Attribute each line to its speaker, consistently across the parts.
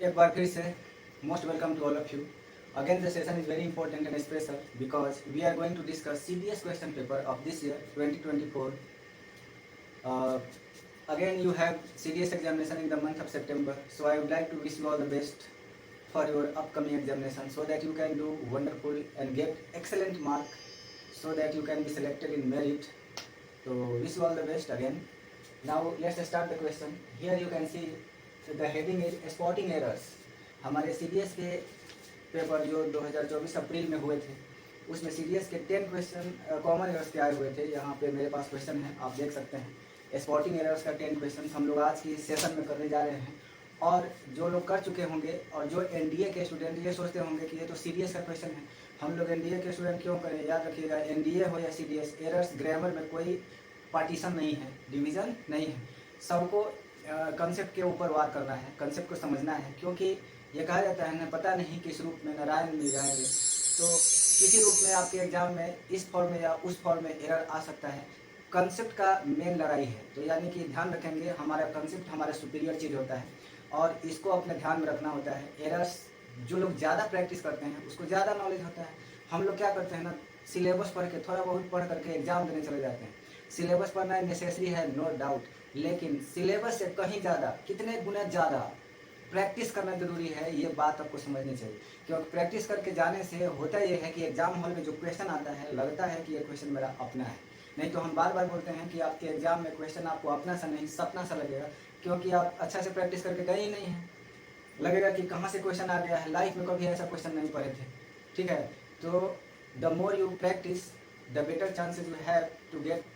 Speaker 1: एक बार फिर से most welcome to all of you. Again, the session is very important and special because we are going to discuss CBS question paper of this year 2024. Uh, Again, you have CDS examination in the month of September, so I would like to wish you all the best for your upcoming examination so that you can do wonderful and get excellent mark so that you can be selected in merit. So wish you all the best again. Now let's start the question. Here you can see the heading is spotting errors. हमारे CDS के paper जो 2024 अप्रैल में हुए थे उसमें CDS के 10 question common errors के आए हुए थे। यहाँ पे मेरे पास क्वेश्चन है, आप देख सकते हैं। स्पॉटिंग एरर्स का 10 क्वेश्चन हम लोग आज की सेशन में करने जा रहे हैं। और जो लोग कर चुके होंगे और जो NDA के स्टूडेंट ये सोचते होंगे कि ये तो CDS का क्वेश्चन है, हम लोग NDA के स्टूडेंट क्यों करें। याद रखिएगा, NDA हो या CDS, एरर्स ग्रामर में कोई पार्टीशन नहीं है, डिवीज़न नहीं है। सबको कंसेप्ट के ऊपर वार करना है, कंसेप्ट को समझना है। क्योंकि ये कहा जाता है ना, पता नहीं किस रूप में नारायण मिल जाएंगे। तो किसी रूप में आपके एग्जाम में इस फॉर्म में या उस फॉर्म में एरर आ सकता है। कंसेप्ट का मेन लड़ाई है, तो यानी कि ध्यान रखेंगे, हमारा कंसेप्ट हमारा सुपीरियर चीज़ होता है और इसको अपने ध्यान में रखना होता है। एरर्स जो लोग ज़्यादा प्रैक्टिस करते हैं उसको ज़्यादा नॉलेज होता है। हम लोग क्या करते हैं ना, सिलेबस पढ़ के थोड़ा बहुत पढ़ करके एग्जाम देने चले जाते हैं। सिलेबस पढ़ना नेसेसरी है, नो डाउट, लेकिन सिलेबस से कहीं ज़्यादा, कितने गुना ज़्यादा प्रैक्टिस करना जरूरी है, ये बात आपको समझनी चाहिए। क्योंकि प्रैक्टिस करके जाने से होता ये है कि एग्जाम हॉल में जो क्वेश्चन आता है लगता है कि ये क्वेश्चन मेरा अपना है। नहीं तो हम बार बार बोलते हैं कि आपके एग्जाम में क्वेश्चन आपको अपना सा नहीं सपना सा लगेगा, क्योंकि आप अच्छा से प्रैक्टिस करके गए ही नहीं हैं। लगेगा कि कहाँ से क्वेश्चन आ गया है, लाइफ में कभी ऐसा क्वेश्चन नहीं पढ़े थे। ठीक है, तो the more you practice the better chances you have to get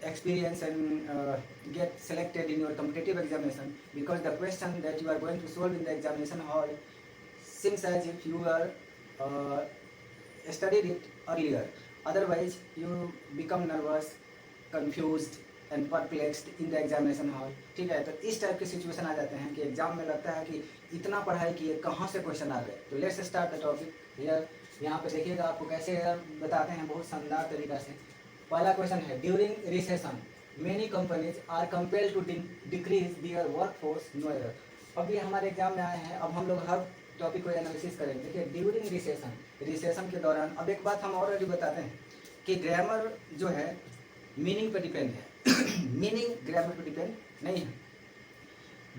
Speaker 1: experience and get selected in your competitive examination, because the question that you are going to solve in the examination hall seems as if you are studied it earlier. Otherwise you become nervous, confused and perplexed in the examination hall. ठीक है, तो इस type के situation आ जाते हैं कि exam में लगता है कि इतना पढ़ाई किए कहाँ से क्वेश्चन आ गए। तो let's start the topic here. यहाँ पे देखिएगा आपको कैसे बताते हैं बहुत शानदार तरीका से। पहला क्वेश्चन है, during recession many companies are compelled to decrease their workforce, no error. अब ये हमारे एग्जाम में आए हैं, अब हम लोग हर टॉपिक को एनालिसिस करेंगे। देखिए, ड्यूरिंग रिसेशन, रिसेशन के दौरान। अब एक बात हम ऑलरेडी बताते हैं कि ग्रामर जो है मीनिंग पर डिपेंड है मीनिंग ग्रामर पर डिपेंड नहीं है।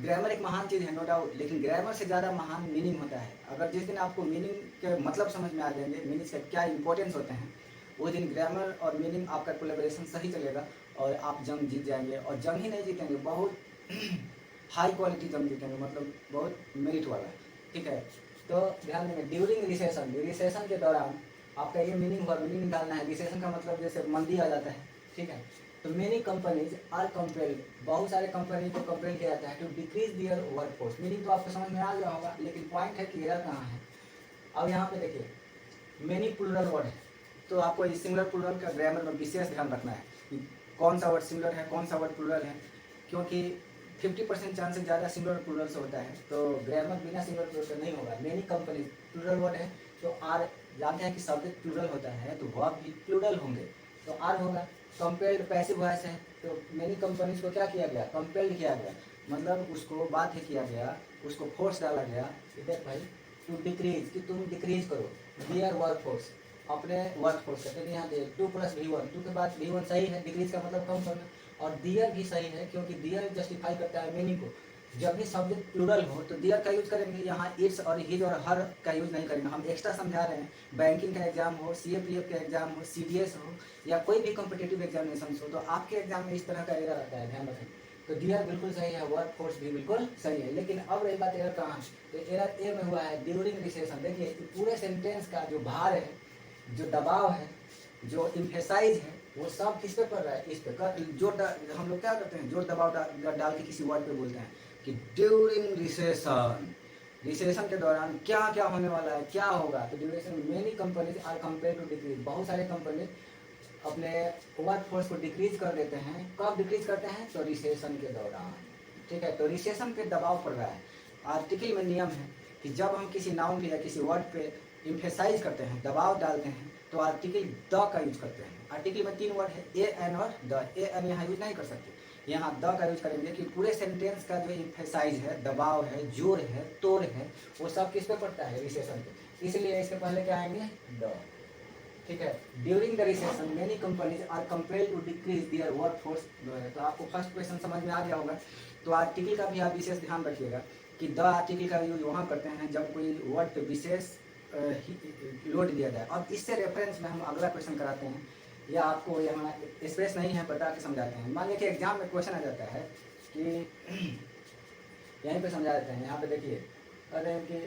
Speaker 1: ग्रामर एक महान चीज़ है, नो डाउट, लेकिन ग्रामर से ज़्यादा महान मीनिंग होता है। अगर जिस दिन आपको मीनिंग के मतलब समझ में आ जाएंगे, मीनिंग के क्या इंपॉर्टेंस होते हैं, वो दिन ग्रामर और मीनिंग आपका कोलैबोरेशन सही चलेगा और आप जंग जीत जाएंगे। और जंग ही नहीं जीतेंगे, बहुत हाई क्वालिटी जंग जीतेंगे, मतलब बहुत मेरिट वाला। ठीक है, तो ध्यान देंगे, ड्यूरिंग रिसेशन, रिसेशन के दौरान आपका ये मीनिंग हुआ, मीनिंग निकालना है। रिसेशन का मतलब जैसे मंदी आ जाता है, ठीक है, तो मेनी कंपनीज आर कंपेल्ड, बहुत सारे कंपनी को कंपेल किया जाता है to decrease their workforce. Meaning तो आपको समझ में आ गया होगा, लेकिन पॉइंट है कि एरर कहाँ है। अब यहाँ पे देखिए, मेनी प्लूरल वर्ड है, तो आपको इस सिंगुलर प्लूरल का ग्रामर में विशेष ध्यान रखना है कि कौन सा वर्ड सिंगुलर है, कौन सा वर्ड प्लूरल है, क्योंकि 50% चांसेस ज़्यादा सिंगुलर प्लूरल से होता है, तो ग्रामर बिना सिंगुलर प्लूरल से नहीं होगा। मेनी कंपनी प्लूरल वर्ड है, तो आर, जानते हैं कि सब्जेक्ट प्लूरल होता है तो वर्ब भी प्लूरल होंगे, तो आर होगा। कंपेल्ड पैसिव वॉइस है, तो मेनी कंपनीज को क्या किया गया, कंपेल्ड किया गया, मतलब उसको बाध्य किया गया, उसको फोर्स डाला गया। देख भाई, टू डिक्रीज, कि तुम डिक्रीज करो दियर वर्कफोर्स, अपने वर्कफोर्स करते हैं। यहाँ पे 2 + V1, 2 के बाद V1 सही है, डिक्रीज का मतलब कम करना, और दियर भी सही है क्योंकि दियर जस्टिफाई करता है मीनिंग को। जब भी सब्जेक्ट प्लूरल हो तो दियर का यूज करेंगे, यहाँ इट्स और हिज और हर का यूज नहीं करेंगे। हम एक्स्ट्रा समझा रहे हैं, बैंकिंग का एग्जाम हो, CAPF का एग्जाम हो, CDS हो या कोई भी कॉम्पिटिटिव एग्जामिनेशन हो, तो आपके एग्जाम में इस तरह का एरर आता है, ध्यान रखें। तो दियर बिल्कुल सही है, वर्क फोर्स भी बिल्कुल सही है। लेकिन अब रही बात एरर कहाँ है, तो एरर ए में हुआ है, ड्यूरिंग रिसेशन। देखिए, पूरे सेंटेंस का जो भार है, जो दबाव है, जो इम्फेसाइज है, वो सब किस पे पड़ रहा है, इस पे। जोर हम लोग क्या करते हैं, जोर दबाव डाल के किसी वर्ड पे बोलते हैं कि ड्यूरिंग रिसेशन, रिसेशन के दौरान क्या क्या होने वाला है, क्या होगा। तो duration, many companies are compare to decrease, बहुत सारे कंपनी अपने वर्क फोर्स को डिक्रीज कर देते हैं। कब डिक्रीज करते हैं, तो रिसेशन के दौरान। ठीक है, तो रिसेशन पे दबाव पड़ रहा है। आर्टिकल में नियम है कि जब हम किसी नाउन पे या किसी वर्ड पे इम्फेसाइज करते हैं, दबाव डालते हैं, तो आर्टिकल द का यूज करते हैं। आर्टिकल में 3 वर्ड है, ए एन और द। ए एन यहाँ यूज नहीं कर सकते, यहाँ द का यूज करेंगे कि पूरे सेंटेंस का जो एम्फेसाइज है, दबाव है, जोर है, तोड़ है, वो सब किस पे पड़ता है? रिसेशन पे। इसलिए इसके पहले क्या आएंगे? द। ठीक है। During the recession many companies are compelled to decrease their workforce. तो आपको फर्स्ट क्वेश्चन समझ में आ गया होगा। तो आर्टिकल का भी आप विशेष ध्यान रखिएगा कि द आर्टिकल का यूज वहाँ करते हैं जब कोई वर्ड पे विशेष लोड दिया जाए। अब इससे रेफरेंस में हम अगला क्वेश्चन कराते हैं, या आपको यहाँ स्पेस नहीं है बता के समझाते हैं। मान लीजिए कि एग्जाम में क्वेश्चन आ जाता है कि यहीं पे समझा देते हैं। यहाँ पे देखिए कहते हैं कि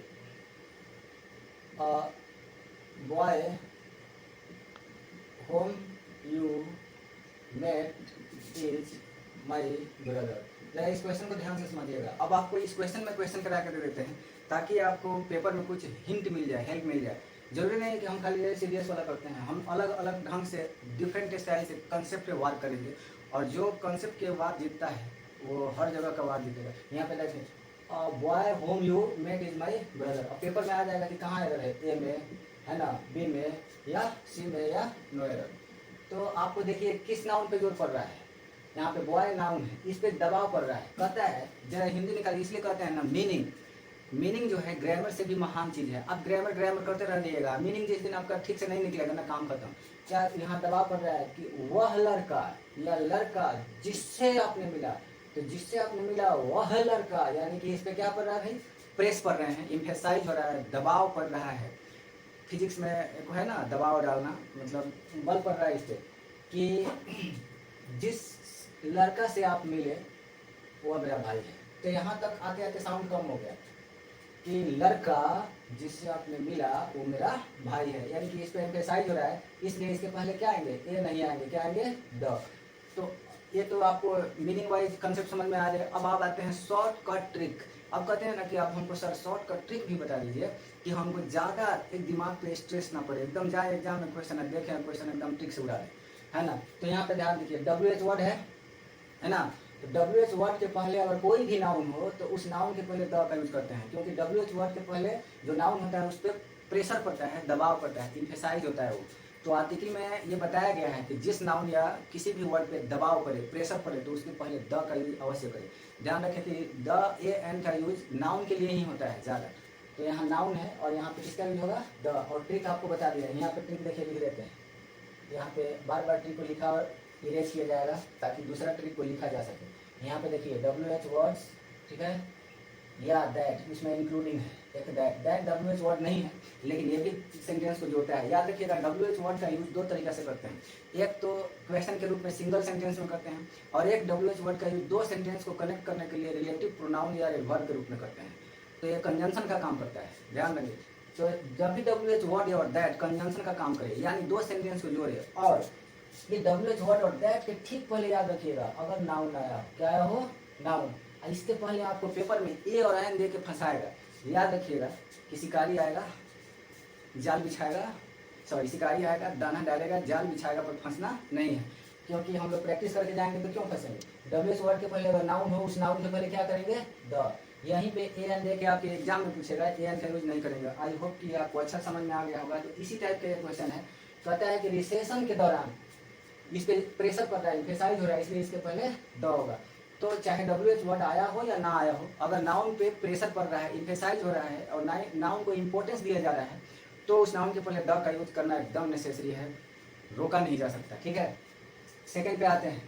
Speaker 1: boy whom you met is my brother. जरा इस क्वेश्चन को ध्यान से समझिएगा। अब आपको इस क्वेश्चन में क्वेश्चन करा कर दे देते हैं ताकि आपको पेपर में कुछ हिंट मिल जाए, हेल्प मिल जाए। जरूरी नहीं है कि हम खाली सीरियस वाला करते हैं, हम अलग अलग ढंग से डिफरेंट स्टाइल से कंसेप्ट पे वार करेंगे, और जो कंसेप्ट के वार जीतता है वो हर जगह का वार जीतेगा। यहाँ पे देखें boy whom you met is my brother. अब पेपर में आ जाएगा कि कहाँ एरर है, ए में है ना, बी में या सी में या नो एरर। तो आपको देखिए किस नाउन पे जोर पड़ रहा है। यहाँ पे बॉय नाउन है, इस पे दबाव पड़ रहा है। कहता है जरा हिंदी निकालिए, इसलिए कहते हैं ना मीनिंग। मीनिंग जो है ग्रामर से भी महान चीज़ है। आप ग्रामर ग्रामर करते रहिएगा, मीनिंग जिस दिन आपका ठीक से नहीं निकलेगा ना, काम खत्म। क्या यहाँ दबाव पड़ रहा है कि वह लड़का या लड़का जिससे आपने मिला, तो जिससे आपने मिला वह लड़का, यानी कि इस पे क्या पड़ रहा है भाई? प्रेस पड़ रहे हैं, इम्फेसाइज हो रहा है, दबाव पड़ रहा है। फिजिक्स में एक है ना दबाव डालना, मतलब बल पड़ रहा है इस पे कि जिस लड़का से आप मिले वो मेरा भाई है। तो यहाँ तक आते आते साउंड कम हो गया कि लड़का जिससे आपने मिला वो मेरा भाई है, यानी कि इस पे एम्फेसाइज हो रहा है, इसलिए इसके पहले क्या आएंगे? ए नहीं आएंगे, क्या आएंगे? द। तो ये तो आपको मीनिंग वाइज कंसेप्ट समझ में आ जाए। अब आप आते हैं शॉर्टकट ट्रिक। अब कहते हैं ना कि आप हमको सर शॉर्टकट ट्रिक भी बता दीजिए कि हमको ज़्यादा एक दिमाग पे स्ट्रेस ना पड़े, एकदम जाए एग्जाम में क्वेश्चन देखें क्वेश्चन एकदम ट्रिक से उड़ा दें, है ना। तो यहाँ पे ध्यान दीजिए, WH वर्ड है ना। तो WH वर्ड के पहले अगर कोई भी नाउन हो तो उस नाउन के पहले द का यूज करते हैं, क्योंकि WH वर्ड के पहले जो नाउन होता है उस पर प्रेशर पड़ता है, दबाव पड़ता है, इम्फेसाइज होता है वो। तो आर्टिकल में ये बताया गया है कि जिस नाउन या किसी भी वर्ड पे दबाव पड़े, प्रेशर पड़े, तो उसके पहले द का यूज अवश्य करें। ध्यान रखें कि द ए एन का यूज नाउन के लिए ही होता है ज़्यादा। तो यहाँ नाउन है और यहाँ पे किसका यूज होगा? द। और ट्रिक आपको बता दिया है, यहाँ पे ट्रिक देखिए लिख देते हैं। यहाँ पे बार बार ट्रिक को लिखा और इरेज किया जाएगा ताकि दूसरा ट्रिक को लिखा जा सके। यहाँ पे देखिए WH वर्ड्स, ठीक है, या दैट इसमें इंक्लूडिंग है। एक दैट WH वर्ड नहीं है, लेकिन ये भी सेंटेंस को जोड़ता है। याद रखिएगा WH वर्ड का यूज दो तरीका से करते हैं, एक तो क्वेश्चन के रूप में सिंगल सेंटेंस में करते हैं, और एक WH वर्ड का यूज दो सेंटेंस को कनेक्ट करने के लिए रिलेटिव प्रोनाउन या वर्ब के रूप में करते हैं। तो ये कंजंक्शन का काम करता है, ध्यान रखिए। तो जब भी WH वर्ड और दैट कंजंक्शन का काम करे, यानी दो सेंटेंस को जोड़े, और ये WH वर्ड और दैट के ठीक पहले याद रखिएगा अगर नाउन आया, क्या आया हो? नाउन। इसके पहले आपको पेपर में ए और एन दे के फंसाएगा। याद रखिएगा कि शिकारी आएगा जाल बिछाएगा, सॉरी शिकारी आएगा दाना डालेगा जाल बिछाएगा, पर फंसना नहीं है, क्योंकि हम लोग प्रैक्टिस करके जाएंगे तो क्यों फंसेंगे। WH वर्ड के पहले अगर नाउन हो, उस नाउन के पहले क्या करेंगे? द। यहीं पे ए एन दे के आपके एग्जाम में पूछेगा, ए एन का यूज नहीं करेंगे। आई होप कि आपको अच्छा समझ में आ गया होगा। तो इसी टाइप का क्वेश्चन है, कहता है कि रिसेशन के दौरान इस पे प्रेशर पड़ रहा है, इम्फेसाइज हो रहा है, इसलिए इसके पहले द होगा। तो चाहे WH वर्ड आया हो या ना आया हो, अगर नाउन पे प्रेशर पड़ रहा है, इम्फेसाइज हो रहा है और नाउन को इम्पोर्टेंस दिया जा रहा है, तो उस नाउन के पहले द का यूज करना एकदम नेसेसरी है, रोका नहीं जा सकता। ठीक है, सेकेंड पे आते हैं।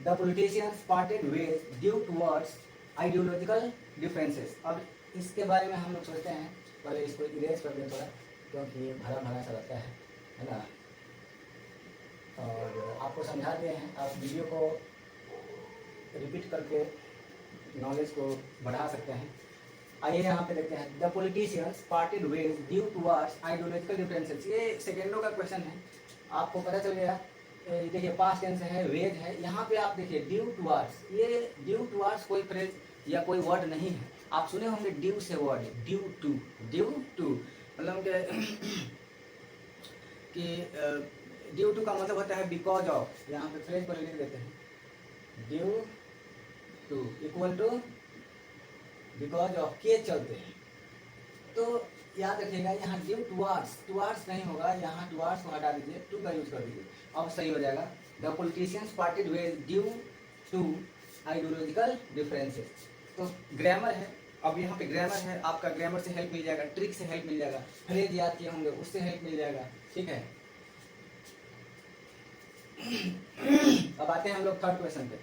Speaker 1: The politicians parted ways due towards ideological differences. अब इसके बारे में हम लोग सोचते हैं, पहले इसको इरेज कर दें थोड़ा, क्योंकि ये भरा भरा सा लगता है ना। और आपको समझा दिए हैं, आप वीडियो को रिपीट करके नॉलेज को बढ़ा सकते हैं। आइए यहाँ पे देखते हैं। The politicians parted ways due towards ideological differences. ये सेकेंडों का क्वेश्चन है, आपको पता चल गया। देखिए पास्ट टेंस है, वेज है, यहाँ पे आप देखिए ड्यू टुवर्ड्स। ये ड्यू टुवर्ड्स कोई फ्रेज या कोई वर्ड नहीं है। आप सुने होंगे ड्यू से वर्ड, ड्यू टू, मतलब कि ड्यू टू का मतलब होता है बिकॉज ऑफ। यहाँ पे फ्रेज पर लिख देते हैं, due to equal to because of के चलते हैं। तो याद रखिएगा यहाँ ड्यू टुवर्ड्स नहीं होगा, यहाँ टुवर्ड्स को हटा दीजिए, टू का यूज कर दीजिए, अब सही हो जाएगा। The politicians parted ways due to ideological differences. तो ग्रामर है, अब यहाँ पे ग्रामर है, आपका ग्रामर से हेल्प मिल जाएगा, ट्रिक से हेल्प मिल जाएगा, फ्रेज याद किए होंगे उससे हेल्प मिल जाएगा, ठीक है। अब आते हैं हम लोग थर्ड क्वेश्चन पे।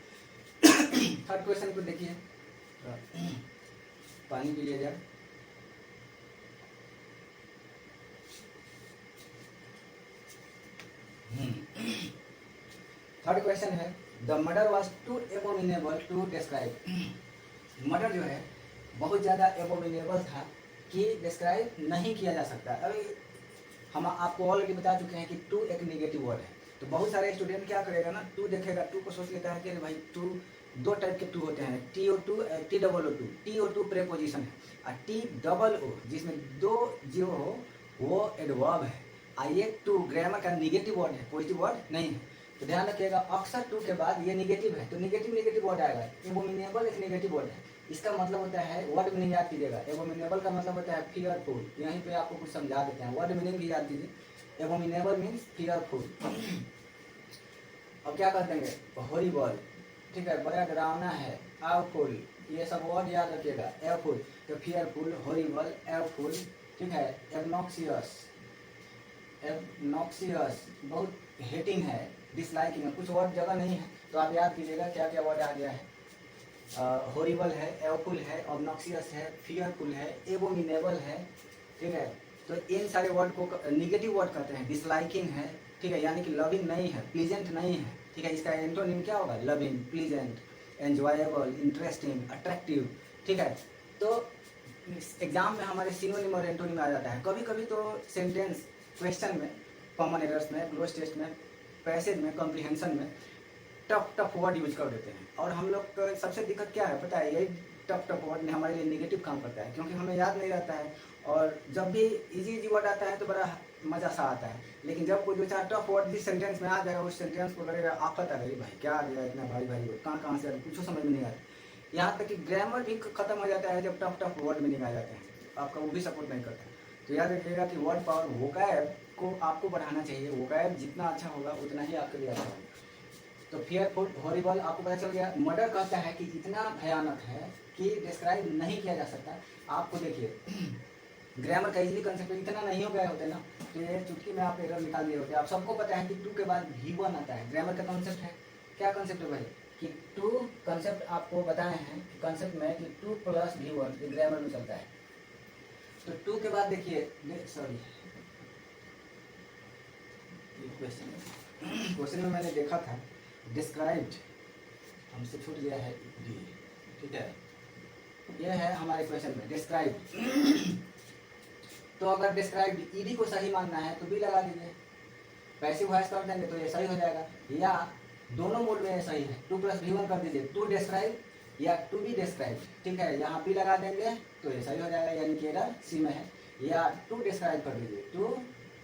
Speaker 1: थर्ड क्वेश्चन को देखिए, पानी पी लिया जाए। थर्ड क्वेश्चन है, the murder was too abominable to describe. Murder जो है बहुत ज़्यादा एबोमिनेबल था कि डिस्क्राइब नहीं किया जा सकता। अभी हम आपको ऑलरेडी बता चुके हैं कि टू एक नेगेटिव वर्ड है। तो बहुत सारे स्टूडेंट क्या करेगा ना, टू देखेगा, टू को सोच लेता है कि भाई टू, दो टाइप के टू होते हैं, TO2 TOO2। TO2 प्रेपोजिशन है और TOO जिसमें दो जीरो हो वो एडवर्ब है। ये टू ग्रामर का निगेटिव वर्ड है, पॉजिटिव वर्ड नहीं है। तो ध्यान रखिएगा, अक्सर टू के बाद ये निगेटिव है तो निगेटिव वर्ड आएगा। एबोमिनेबल एक निगेटिव वर्ड है, इसका मतलब होता है, वर्ड मीनिंग याद कीजिएगा, एबोमिनेबल का मतलब होता है फियरफुल। यहीं पे आपको कुछ समझा देते हैं, वर्ड मीनिंग भी याद कीजिए। Abominable means fearful. अब क्या कर देंगे, हॉरिबल, ठीक है, बड़ा डरावना है, आवफुल, ये सब वर्ड याद रखिएगा। एवफुल तो फियरफुल, हॉरिबल, एवफुल, ठीक है। एबनॉक्सियस, एबनॉक्सियस बहुत हेटिंग है, डिसलाइकिंग है, कुछ वर्ड जगह नहीं है तो आप याद कीजिएगा क्या क्या वर्ड आ गया है। हॉरिबल है, एवफुल है, ऑब्नॉक्सियस है, फियरफुल है, एबोमिनेबल है, ठीक है। तो इन सारे वर्ड को निगेटिव वर्ड कहते हैं। डिसलाइकिंग है, ठीक है, यानी कि लविंग नहीं है, प्लीजेंट नहीं है, ठीक है। इसका एंटोनिम क्या होगा, loving, pleasant, enjoyable, interesting, attractive, ठीक है। तो एग्जाम में हमारे सिनोनिम और एंटोनिम आ जाता है। कभी कभी तो सेंटेंस क्वेश्चन में, कॉमन एरर्स में, ग्लोस टेस्ट में, पैसेज में, कॉम्प्रिहेंशन में टफ वर्ड यूज कर देते हैं। और हम लोग को सबसे दिक्कत क्या है पता है, यही टफ वर्ड में हमारे लिए नेगेटिव काम करता है, क्योंकि हमें याद नहीं रहता है। और जब भी इजी वर्ड आता है तो बड़ा मज़ा सा आता है, लेकिन जब कोई दो चार टफ वर्ड भी सेंटेंस में आ जाएगा, उस सेंटेंस को लगेगा आफत आ गई, भाई क्या आ गया इतना भारी वर्ड, कहाँ से कुछ समझ में नहीं आता। यहाँ तक कि ग्रामर भी खत्म हो जाता है जब टफ वर्ड मीनिंग आ जाते हैं, आपका वो भी सपोर्ट नहीं करता। तो याद रखिएगा कि वर्ड पावर, वोकैब को आपको बढ़ाना चाहिए। वोकैब जितना अच्छा होगा उतना ही आपके लिए अच्छा होगा। तो फियरफुल, हॉरिबल आपको पता चल गया। मर्डर कहता है कि इतना भयानक है कि डिस्क्राइब नहीं किया जा सकता। आपको देखिए ग्रामर का इजीली कंसेप्ट इतना नहीं हो गया होते ना, तो ये चुटकी में आप एरर निकाल दिए होते। आप सबको पता है कि टू के बाद V1 आता है। ग्रामर का कंसेप्ट है, क्या कंसेप्ट है भाई, कि टू कंसेप्ट आपको बताए हैं कंसेप्ट में कि 2 + V1 ये ग्रामर में चलता है। तो टू के बाद देखिए, सॉरी क्वेश्चन में मैंने देखा था डिस्क्राइब्ड, हमसे छूट गया है डी, ठीक है। यह है हमारे क्वेश्चन में डिस्क्राइब। तो अगर डिस्क्राइब ईडी को सही मानना है तो बी लगा दीजिए, पैसिव वॉइस कर देंगे तो ये सही हो जाएगा। या दोनों मोड में ये सही है, 2 + V1 कर दीजिए, टू डिस्क्राइब या टू बी डिस्क्राइब, ठीक है। यहाँ बी लगा देंगे तो ये सही हो जाएगा, यानी कि एरर सी में है। या टू डिस्क्राइब कर दीजिए, टू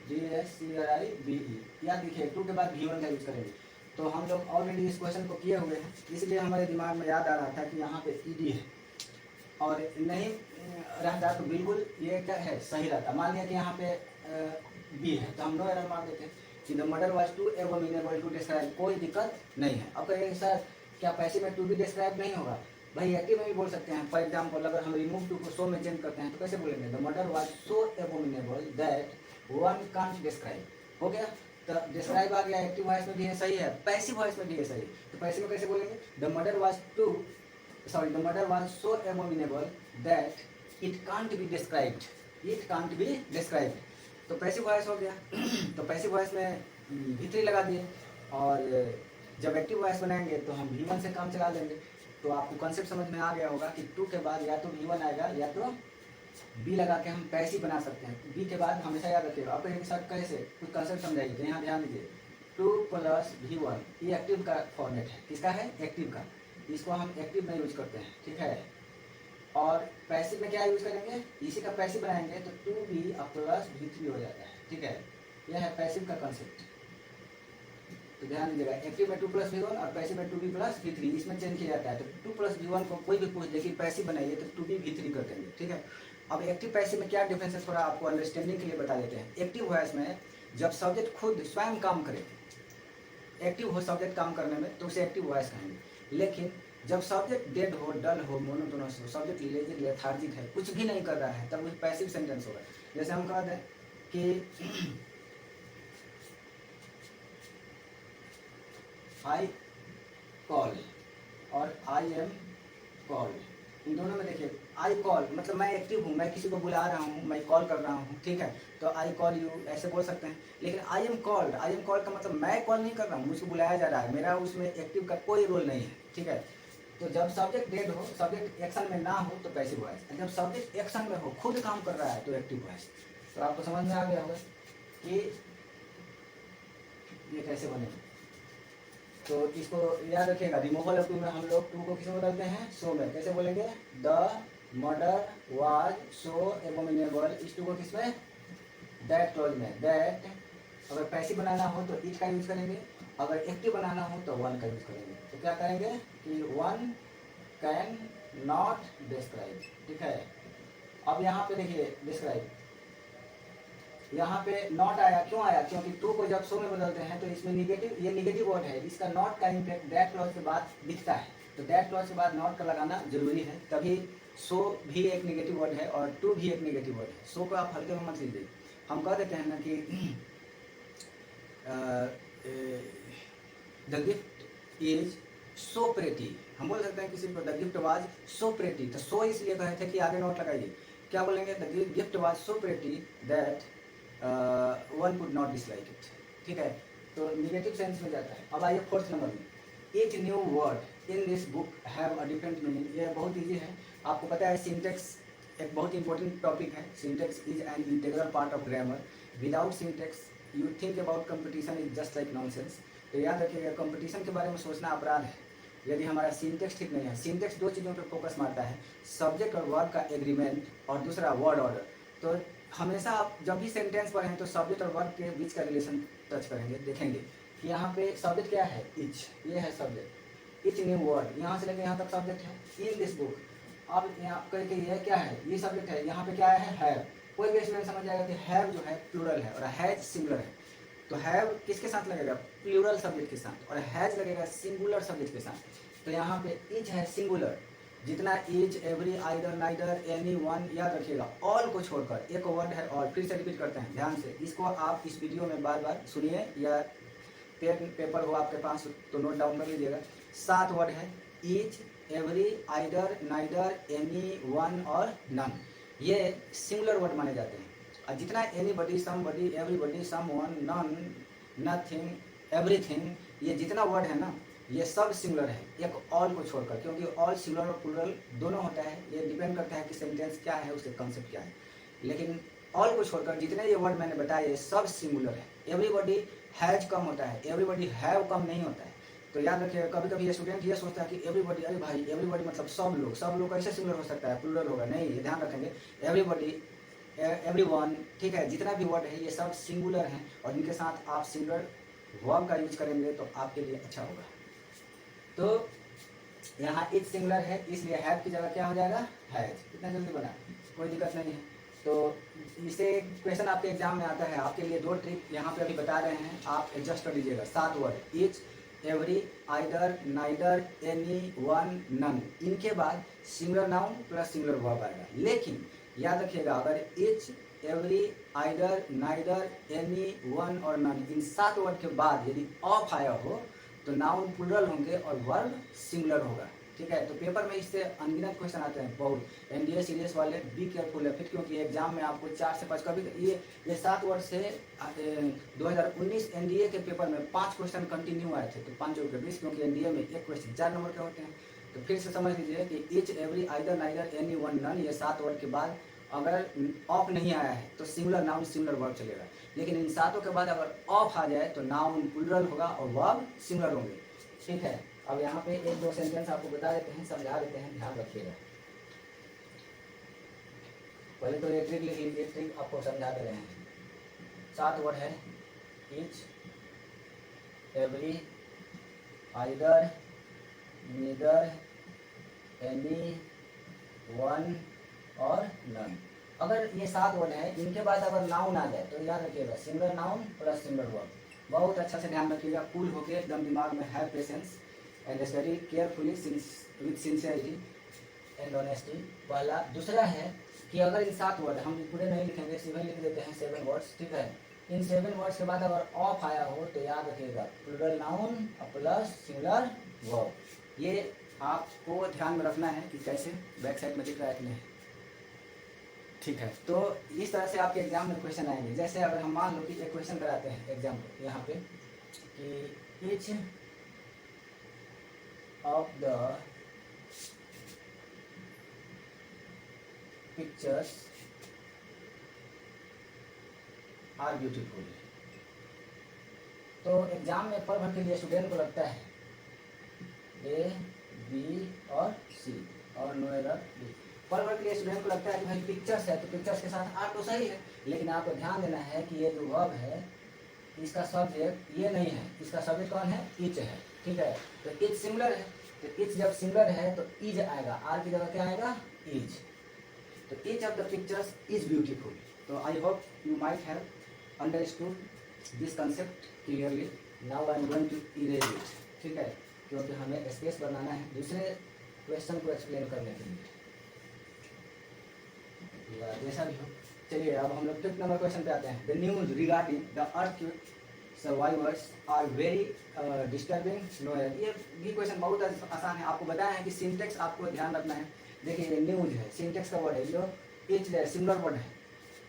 Speaker 1: DSCRIBE, या देखिए टू के बाद V1 का यूज करेंगे। तो हम लोग ऑलरेडी इस क्वेश्चन को किए हुए हैं, इसलिए हमारे दिमाग में याद आ रहा था कि यहाँ पे ईडी है, और नहीं रहता तो बिल्कुल ये क्या है सही रहता। मान लिया कि यहाँ पे बी है तो हम नो एरर मार देते कि the murder was too abominable to describe, कोई दिक्कत नहीं है। अब कहेंगे सर क्या पैसिव में टू भी डिस्क्राइब नहीं होगा, भाई एक्टिव में भी बोल सकते हैं। फॉर एग्जाम्पल अगर हम रिमूव टू को सो में चेंज करते हैं तो कैसे बोलेंगे, the murder was so abominable that one can't describe, हो गया। तो डिस्क्राइब आ गया, एक्टिव वॉइस में भी है सही है, पैसिव वॉइस में भी है सही। तो पैसिव में कैसे बोलेंगे, the murder was so abominable that it can't be described, it can't be described. तो पैसिव वॉइस हो गया। तो पैसिव वॉइस में V3 लगा दिए, और जब एक्टिव वॉइस बनाएंगे तो हम V1 से काम चला लेंगे। तो आपको कॉन्सेप्ट समझ में आ गया होगा कि टू के बाद या तो V1 आएगा या तो बी लगा के हम पैसिव बना सकते हैं। बी के बाद हमेशा याद रखिएगा, आपको एक साथ कैसे कुछ कंसेप्ट समझाइए। तो यहाँ ध्यान दीजिए, 2 + V1 ये एक्टिव का फॉर्मेट है, किसका है, एक्टिव का। इसको हम एक्टिव में यूज करते हैं, ठीक है। और पैसिव में क्या यूज करेंगे, इसी का पैसिव बनाएंगे तो 2B + V3 हो जाता है, ठीक है। यह है पैसिव का कंसेप्ट। तो ध्यान दीजिएगा, एक्टिव में 2 + V1 और पैसिव में 2B + V3, इसमें चेंज किया जाता है। तो 2 + V1 को कोई भी पूछ दे कि पैसिव बनाइए तो 2B V3 कर देंगे, ठीक है। अब एक्टिव पैसिव में क्या डिफरेंस है थोड़ा आपको अंडरस्टैंडिंग के लिए बता देते हैं। एक्टिव वॉइस में जब सब्जेक्ट खुद स्वयं काम करे, एक्टिव हो सब्जेक्ट काम करने में तो उसे एक्टिव वॉइस कहेंगे। लेकिन जब सब्जेक्ट डेड हो, डल हो, मोनोटोनस हो, सब्जेक्ट लेजी लेथार्जिक है, कुछ भी नहीं कर रहा है, तब वो पैसिव सेंटेंस होगा। जैसे हम कह दें कि आई कॉल और आई एम कॉल, इन दोनों में देखिए आई कॉल मतलब मैं एक्टिव हूँ, मैं किसी को बुला रहा हूँ, मैं कॉल कर रहा हूँ, ठीक है, तो आई कॉल यू ऐसे बोल सकते हैं। लेकिन आई एम कॉल्ड का मतलब मैं कॉल नहीं कर रहा हूँ, मुझको बुलाया जा रहा है, मेरा उसमें एक्टिव का कोई रोल नहीं है, ठीक है। तो जब सब्जेक्ट डेड हो, सब्जेक्ट एक्शन में ना हो तो पैसिव वॉइस, जब सब्जेक्ट एक्शन में हो, खुद काम कर रहा है तो एक्टिव वॉइस। तो आपको समझ में आ गया होगा कि ये कैसे बनेगा। तो इसको याद रखिएगा, रिमूवल ऑफ टू में हम लोग टू को किसमें बदलते हैं, सो में। कैसे बोलेंगे, the murder was so abominable, इस टू को किसमें, दैट क्लॉज में। दैट अगर पैसिव बनाना हो तो इट का यूज करेंगे, अगर एक्टिव बनाना हो तो वन का यूज करेंगे। तो क्या करेंगे कि वन कैन नॉट डिस्क्राइब, ठीक है। अब यहाँ पे देखिए डिस्क्राइब, यहाँ पे नॉट आया, क्यों आया, क्योंकि टू को जब सो में बदलते हैं तो इसमें निगेटिव, ये निगेटिव वर्ड है, इसका नॉट का इम्पैक्ट दैट क्लॉज के बाद दिखता है, तो दैट क्लॉज के बाद नॉट का लगाना जरूरी है, तभी सो भी एक निगेटिव वर्ड है और टू भी एक निगेटिव वर्ड है। सो को आप हल्के में मत लीजिए। हम कह देते हैं ना कि the gift is so pretty, हम बोल सकते हैं किसी को the gift was so pretty, तो सो इसलिए कहे थे कि आगे नॉट लगाइए। क्या बोलेंगे, the gift was so pretty that one could not dislike it, ठीक है, तो निगेटिव सेंस में जाता है। अब आइए फोर्थ नंबर में, each new word in this book have a different meaning. ये बहुत इजी है, आपको पता है सिंटेक्स एक बहुत इंपॉर्टेंट टॉपिक है। Syntax is an integral part of grammar, without syntax you think about competition is just like nonsense. तो याद रखिएगा, कंपटीशन के बारे में सोचना अपराध है यदि हमारा सिंटेक्स ठीक नहीं है। सिंटेक्स दो चीज़ों पर फोकस मारता है, सब्जेक्ट और वर्ब का एग्रीमेंट और दूसरा वर्ड ऑर्डर। तो हमेशा आप जब भी सेंटेंस पढ़ें तो सब्जेक्ट और वर्ब के बीच का रिलेशन टच करेंगे, देखेंगे कि यहाँ पे सब्जेक्ट क्या है, इच, ये है सब्जेक्ट, इच न्यू वर्ड, यहाँ से लेकर यहाँ तक सब्जेक्ट है। इन दिस बुक, अब यहाँ करके ये क्या है, ये सब्जेक्ट है, यहाँ पे क्या है, हैव। कोई भी स्टूडेंट समझ जाएगा कि हैव जो है प्लूरल है और हैज सिंगुलर है। तो हैव किसके साथ लगेगा, प्लूरल सब्जेक्ट के साथ, और हैज लगेगा सिंगुलर सब्जेक्ट के साथ। तो यहाँ पे इच है सिंगुलर, जितना etch, every, either, neither, any, one, याद रखिएगा। ऑल को छोड़कर एक वर्ड है ऑल, फिर से रिपीट करते हैं ध्यान से, इसको आप इस वीडियो में बार बार सुनिए या पेन पेपर हो आपके पास तो नोट डाउन कर लीजिएगा। 7 वर्ड है, each, every, either, neither, any, one और नन, ये सिंगुलर वर्ड माने जाते हैं। और जितना anybody, somebody, everybody, someone, none, nothing, everything, ये जितना वर्ड है ना, ये सब सिंगुलर है एक ऑल को छोड़कर, क्योंकि ऑल सिंगुलर और प्लूरल दोनों होता है, ये डिपेंड करता है कि सेंटेंस क्या है, उसके कॉन्सेप्ट क्या है। लेकिन ऑल को छोड़कर जितने ये वर्ड मैंने बताए ये सब सिंगुलर है। एवरीबडी हैज कम होता है, एवरीबडी हैव कम नहीं होता है। तो याद रखिएगा, कभी कभी स्टूडेंट ये सोचता है कि एवरीबडी, अरे भाई एवरीबडी मतलब सब लोग कैसे सिंगुलर हो सकता है, प्लूरल होगा, नहीं, ये ध्यान रखेंगे। एवरीबडी, एवरीवन, ठीक है, जितना भी वर्ड है ये सब सिंगुलर हैं और इनके साथ आप सिंगुलर वर्ब का यूज करेंगे तो आपके लिए अच्छा होगा। तो यहाँ इच सिंगुलर है, इसलिए हैव की जगह क्या हो जाएगा, हैज। इतना जल्दी बना, कोई दिक्कत नहीं है। तो इसे क्वेश्चन आपके एग्जाम में आता है, आपके लिए 2 ट्रिक यहाँ पे अभी बता रहे हैं, आप एडजस्ट कर लीजिएगा। 7 word, each, every, either, neither, any, one, none, इनके बाद singular noun plus singular verb आएगा। लेकिन याद रखिएगा, अगर each, every, either, neither, any, one और नन, इन 7 वर्ड के बाद यदि ऑफ आया हो तो नाउन प्लूरल होंगे और वर्ब सिंगुलर होगा, ठीक है। तो पेपर में इससे अनगिनत क्वेश्चन आते हैं बहुत, एनडीए सीरीज वाले बी केयरफुल है फिर, क्योंकि एग्जाम में आपको 4 से 5 कभी ये 7 वर्ड से 2019 एनडीए के पेपर में 5 क्वेश्चन कंटिन्यू आए थे, तो 5 के 20, क्योंकि एनडीए में एक क्वेश्चन 4 नंबर के होते हैं। तो फिर से समझ लीजिए कि each, every, either, neither, any, one, none, ये 7 वर्ड के बाद अगर ऑफ नहीं आया है तो सिंगुलर नाउन सिंगुलर वर्ब चलेगा। लेकिन इन 7 के बाद अगर ऑफ आ जाए तो नाउन प्लूरल होगा और वर्ब सिंगुलर होंगे, ठीक है। अब यहाँ पे 1-2 सेंटेंस आपको बता देते हैं, समझा देते हैं, ध्यान रखिएगा। पहले तो ये ट्रिक लिख लीजिए, ट्रिक आपको समझा दे रहे हैं। 7 वर्ड है, each, every, either, neither, any, one और नन। अगर ये 7 वर्ड है, इनके बाद अगर नाउन आ जाए तो याद रखिएगा singular noun plus singular verb. बहुत अच्छा से ध्यान रखिएगा, कूल होके एकदम दिमाग में है patience. And study carefully with sincerity and honesty. पहला। दूसरा है कि अगर इन 7 वर्ड हम पूरे नहीं लिखेंगे, सिर्फ लिख देते हैं 7 वर्ड्स, ठीक है। इन 7 वर्ड्स के बाद अगर ऑफ आया हो तो याद रखिएगा plural noun plus singular verb. ये आपको ध्यान में रखना है कि कैसे बैक साइड में दिख रहा है कि नहीं, ठीक है। तो इस तरह से आपके एग्जाम में क्वेश्चन आएंगे। जैसे अगर हम मान लो कि एक क्वेश्चन कराते हैं एग्जाम को यहाँ पे कि each of the pictures are beautiful. तो एग्जाम में पल भर के लिए स्टूडेंट को लगता है ए बी और सी और नो एरर बी। पल भर के लिए स्टूडेंट को लगता है कि भाई पिक्चर्स है तो पिक्चर्स के साथ आर तो सही है, लेकिन आपको ध्यान देना है कि ये जो वर्ब है इसका सब्जेक्ट ये नहीं है, इसका सब्जेक्ट कौन है, ईच है, ठीक है। तो ईच सिंगुलर है, तो ईच जब सिंगुलर है तो ईज आएगा, आर की जगह क्या आएगा, ईज। तो each of the pictures is beautiful. तो I hope you might have understood this concept clearly. Now I am going to erase it, ठीक है, क्योंकि हमें स्पेस बनाना है दूसरे क्वेश्चन को एक्सप्लेन करने के लिए, या जैसा भी हो। चलिए अब हम लोग 5th नंबर क्वेश्चन पे आते हैं। The news regarding the earthquake survivors are very disturbing no error. ये भी क्वेश्चन बहुत आसान है। आपको बताया है कि सिंटेक्स आपको ध्यान रखना है। देखिए ये न्यूज है, सिंटेक्स का वर्ड है, जो इच सिंगुलर वर्ड है।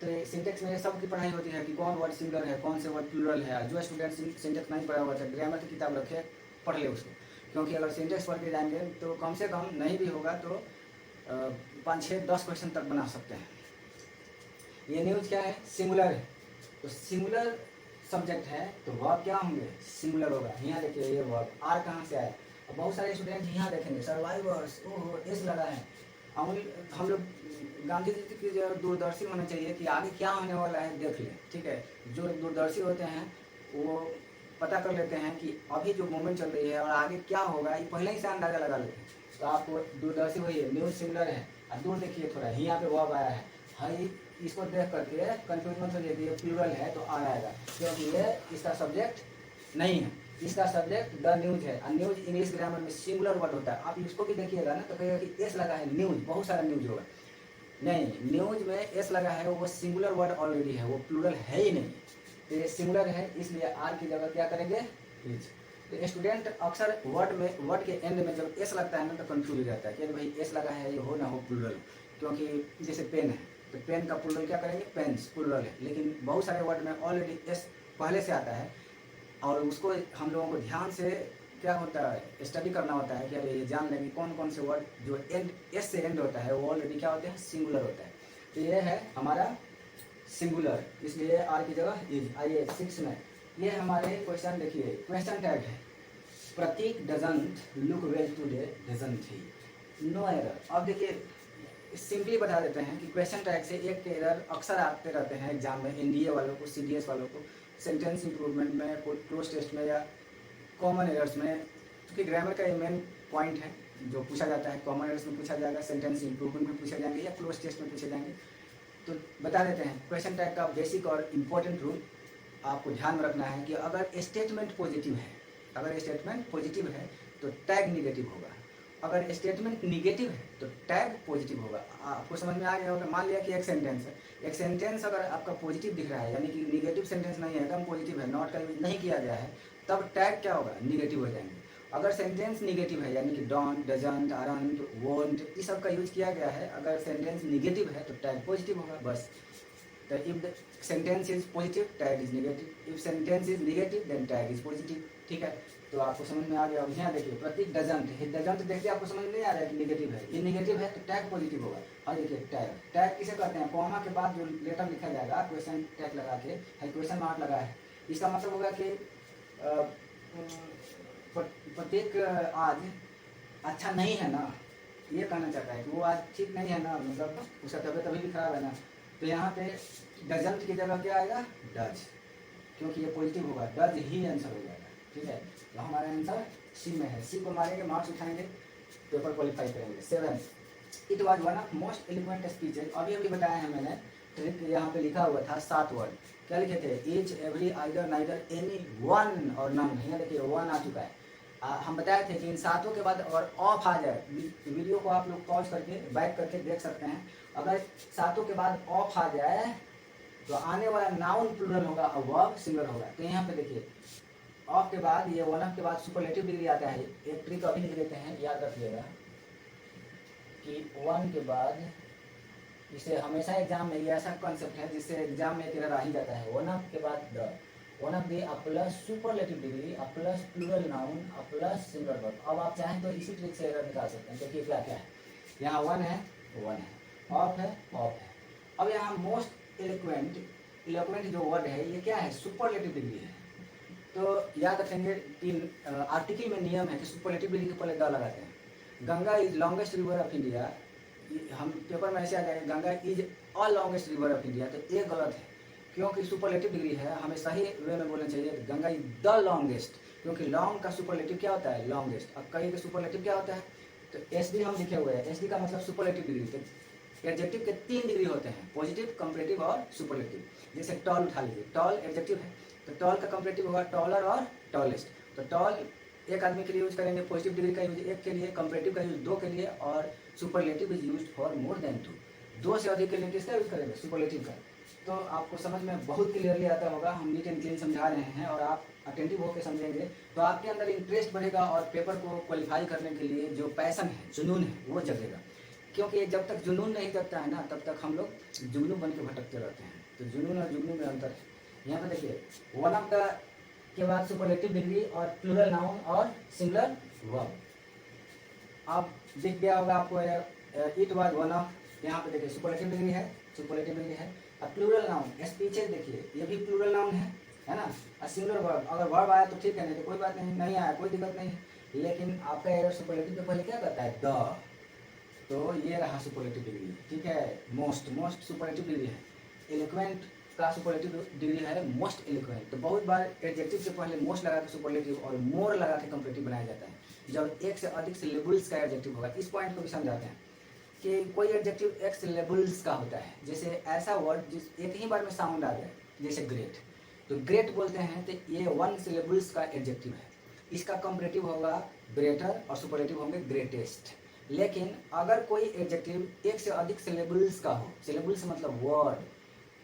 Speaker 1: तो सिंटेक्स में सबकी पढ़ाई होती है कि कौन वर्ड सिंगुलर है, कौन से वर्ड प्लूरल है। जो स्टूडेंट सिंटेक्स नहीं पढ़ा हुआ था, ग्रामर की किताब रखे, पढ़ ले उसको, क्योंकि अगर सिंटेक्स पढ़ के जाएंगे तो कम से कम नहीं भी होगा तो 5, 6, 10 क्वेश्चन तक बना सकते हैं। ये न्यूज क्या है, सिंगुलर है, तो सिंगुलर सब्जेक्ट है तो वर्ब क्या होंगे, सिंगुलर होगा। यहाँ देखिए ये वर्ब आर कहाँ से आया। अब बहुत सारे स्टूडेंट यहाँ देखेंगे सर्वाइवर्स, ओहो एस लगा है। हम लोग गांधी जी की जो दूरदर्शी होना चाहिए कि आगे क्या होने वाला है देख लें, ठीक है। जो दूरदर्शी होते हैं वो पता कर लेते हैं कि अभी जो मूवमेंट चल रही है और आगे क्या होगा, ये पहले ही से अंदाजा लगा लेते हैं। तो आपको दूरदर्शी वही है, न्यूज सिंगुलर है। और दूर देखिए थोड़ा यहाँ पे वर्ब आया है, हाई इसको देख करके कंफ्यूज मत होइए कि ये प्लूरल है तो आ आएगा, क्योंकि ये इसका सब्जेक्ट नहीं है, इसका सब्जेक्ट द न्यूज है। और न्यूज इंग्लिश ग्रामर में सिंगुलर वर्ड होता है। आप इसको भी देखिएगा ना तो कहेगा कि एस लगा है, न्यूज, बहुत सारा न्यूज होगा। नहीं, न्यूज में एस लगा है वो सिंगुलर वर्ड ऑलरेडी है, वो प्लूरल है ही नहीं। तो ये सिंगुलर है, इसलिए आर की जगह क्या करेंगे, इज। तो स्टूडेंट अक्सर वर्ड के एंड में जब एस लगता है ना तो कंफ्यूज हो जाता है कि भाई एस लगा है, ये हो ना हो प्लूरल। क्योंकि जैसे पेन है तो पेन का प्लूरल क्या करेंगे, पेन्स प्लूरल है, लेकिन बहुत सारे वर्ड में ऑलरेडी एस पहले से आता है और उसको हम लोगों को ध्यान से क्या होता है, स्टडी करना होता है कि अरे ये जान लेंगे कौन कौन से वर्ड जो एंड एस से एंड होता है वो ऑलरेडी क्या होते हैं, सिंगुलर होता है। तो ये है हमारा सिंगुलर, इसलिए आर की जगह इज। आइए 6 में ये हमारे क्वेश्चन देखिए, क्वेश्चन टैग है Pratik doesn't look well today doesn't he, no error. अब देखिए सिंपली बता देते हैं कि क्वेश्चन टैग से एक एरर अक्सर आते रहते हैं एग्जाम में, एनडीए वालों को, सीडीएस वालों को, सेंटेंस इंप्रूवमेंट में, क्लोज टेस्ट में या कॉमन एरर्स में। क्योंकि ग्रामर का ये मेन पॉइंट है जो पूछा जाता है, कॉमन एरर्स में पूछा जाएगा, सेंटेंस इंप्रूवमेंट में पूछे जाएंगे या क्लोज टेस्ट में पूछे जाएंगे। तो बता देते हैं क्वेश्चन टैग का बेसिक और इम्पोर्टेंट रूल आपको ध्यान में रखना है कि अगर स्टेटमेंट पॉजिटिव है, अगर स्टेटमेंट पॉजिटिव है तो टैग निगेटिव होगा, अगर स्टेटमेंट निगेटिव है तो टैग पॉजिटिव होगा। आपको समझ में आ गया होगा। मान लिया कि एक सेंटेंस है, एक सेंटेंस अगर आपका पॉजिटिव दिख रहा है यानी कि निगेटिव सेंटेंस नहीं है, एकदम पॉजिटिव है, नॉट का यूज नहीं किया गया है, तब टैग क्या होगा, निगेटिव हो जाएंगे। अगर सेंटेंस निगेटिव है यानी कि डोंट, डजंट, आरंट, वोंट, इस सब का यूज किया गया है, अगर सेंटेंस निगेटिव है तो टैग पॉजिटिव होगा, बस। तो if the sentence is positive tag is negative, if sentence is negative then tag is positive, ठीक है। तो आपको समझ में आ गया। अब यहाँ देखिए प्रतीक डजंट है, डजंट देखिए आपको समझ नहीं आ रहा है कि नेगेटिव है, ये नेगेटिव है तो टैग पॉजिटिव होगा। और देखिए टैग, टैग किसे कहते हैं, कॉमा के बाद जो लेटर लिखा जाएगा क्वेश्चन टैग लगा के, क्वेश्चन मार्क लगा है, इसका मतलब होगा कि प्रत्येक आज अच्छा नहीं है ना, ये कहना चाहता है कि वो आज ठीक नहीं है ना, मतलब उसका तबियत अभी भी खराब है ना। तो यहाँ पे डजंट की जगह क्या आएगा, डज, क्योंकि ये पॉजिटिव होगा, डज ही आंसर हो जाएगा, ठीक है। तो हमारा आंसर सी में है, सी को मारेंगे, मार्क्स उठाएंगे, पेपर क्वालिफाई करेंगे। 7 it was one of most eloquent speeches. अभी अभी बताया है मैंने, ट्रिक यहाँ पे लिखा हुआ था 7 वर्ड, क्या लिखे थे, each, every, either, neither, any, one और नन। यहाँ देखिए वन आ चुका है। हम बताए थे कि इन सातों के बाद और ऑफ आ जाए, वीडियो को आप लोग पॉज करके बैक करके देख सकते हैं। अगर सातों के बाद ऑफ आ जाए तो आने वाला नाउन प्लूरल होगा और वर्ब सिंगुलर होगा। तो यहाँ पे देखिए ऑफ के बाद, ये वन ऑफ के बाद सुपरलेटिव डिग्री आता है। एक ट्रिक अभी लिख देते हैं, याद रखिएगा कि वन के बाद, इसे हमेशा एग्जाम में, ये ऐसा कॉन्सेप्ट है जिससे एग्जाम में तेरा रह ही जाता है। वन ऑफ के बाद the, one of the plus superlative degree plus plural noun plus singular verb. अब आप चाहें तो इसी ट्रिक से एरर निकाल सकते हैं। देखिए क्या क्या है, यहाँ वन है, ऑफ है, ऑफ है। अब यहाँ मोस्ट इलोक्वेंट जो वर्ड है ये क्या है, सुपरलेटिव डिग्री है। तो याद रखेंगे कि आर्टिकल में नियम है कि सुपरलेटिव डिग्री के पहले द लगाते हैं। Ganga is longest river of India, हम पेपर में ऐसे आ जाएगा Ganga is a longest river of India, तो ये गलत है क्योंकि सुपरलेटिव डिग्री है। हमें सही वे में बोलना चाहिए गंगा इज द लॉन्गेस्ट, क्योंकि लॉन्ग का सुपरलेटिव क्या होता है, लॉन्गेस्ट। अब कहीं का सुपरलेटिव क्या होता है, तो एसडी हम लिखे हुए हैं, एसडी का मतलब सुपरलेटिव डिग्री। तो एडजेक्टिव के 3 डिग्री होते हैं, पॉजिटिव, कंपैरेटिव और सुपरलेटिव। जैसे टॉल उठा लीजिए, टॉल एडजेक्टिव है तो टॉल का कंपैरेटिव होगा टॉलर और टॉलेस्ट। तो टॉल एक आदमी के लिए यूज करेंगे, पॉजिटिव डिग्री का यूज एक के लिए, कंपैरेटिव का यूज 2 के लिए, और superlative is used for more than 2। 2 से अधिक के लिए किसका यूज करेंगे, सुपरलेटिव का। तो आपको समझ में बहुत क्लियरली आता होगा, हम नीट एंड क्लीन समझा रहे हैं और आप अटेंटिव होकर समझेंगे तो आपके अंदर इंटरेस्ट बढ़ेगा और पेपर को क्वालिफाई करने के लिए जो पैसन है, जुनून है, वो जगेगा। क्योंकि जब तक जुनून नहीं जगता है ना, तब तक हम लोग जुगनू बन के भटकते रहते हैं। तो जुनून और जुगनू में अंतर है। यहाँ पे देखिए वन ऑफ का के बाद सुपरलेटिव डिग्री और प्लूरल नाउन और सिंगुलर वर्ब। अब दिख गया होगा आपको इट वाज वन ऑफ, यहाँ पे देखिए सुपरलेटिव डिग्री है, सुपरलेटिव डिग्री है। अब प्लूरल नाउन, इस पीछे देखिए ये भी प्लूरल नाउन है ना। और सिंगुलर वर्ब, अगर वर्ब आया तो ठीक है, नहीं तो कोई बात नहीं, नहीं आया कोई दिक्कत नहीं। लेकिन आपका एरर सुपरलेटिव के पहले क्या करता है, द। तो ये रहा सुपरलेटिव डिग्री, ठीक है। मोस्ट सुपरलेटिव डिग्री है। एलोक्वेंट का सुपरलेटिव डिग्री है मोस्ट एलोक्वेंट। तो बहुत बार एडजेक्टिव से पहले मोस्ट लगा के सुपरलेटिव और मोर लगा के कंपैरेटिव बनाया जाता है जब एक से अधिक सिलेबल्स का एडजेक्टिव होगा। इस पॉइंट को भी समझाते हैं कि कोई एडजेक्टिव एक सिलेबल्स का होता है, जैसे ऐसा वर्ड जिस एक ही बार में साउंड आ जाए, जैसे ग्रेट। तो ग्रेट बोलते हैं तो ये 1 सिलेबल्स का एडजेक्टिव है। इसका कंपैरेटिव होगा ग्रेटर और सुपरलेटिव होंगे ग्रेटेस्ट। लेकिन अगर कोई एडजेक्टिव एक से अधिक सिलेबल्स का हो, सिलेबल्स मतलब वर्ड,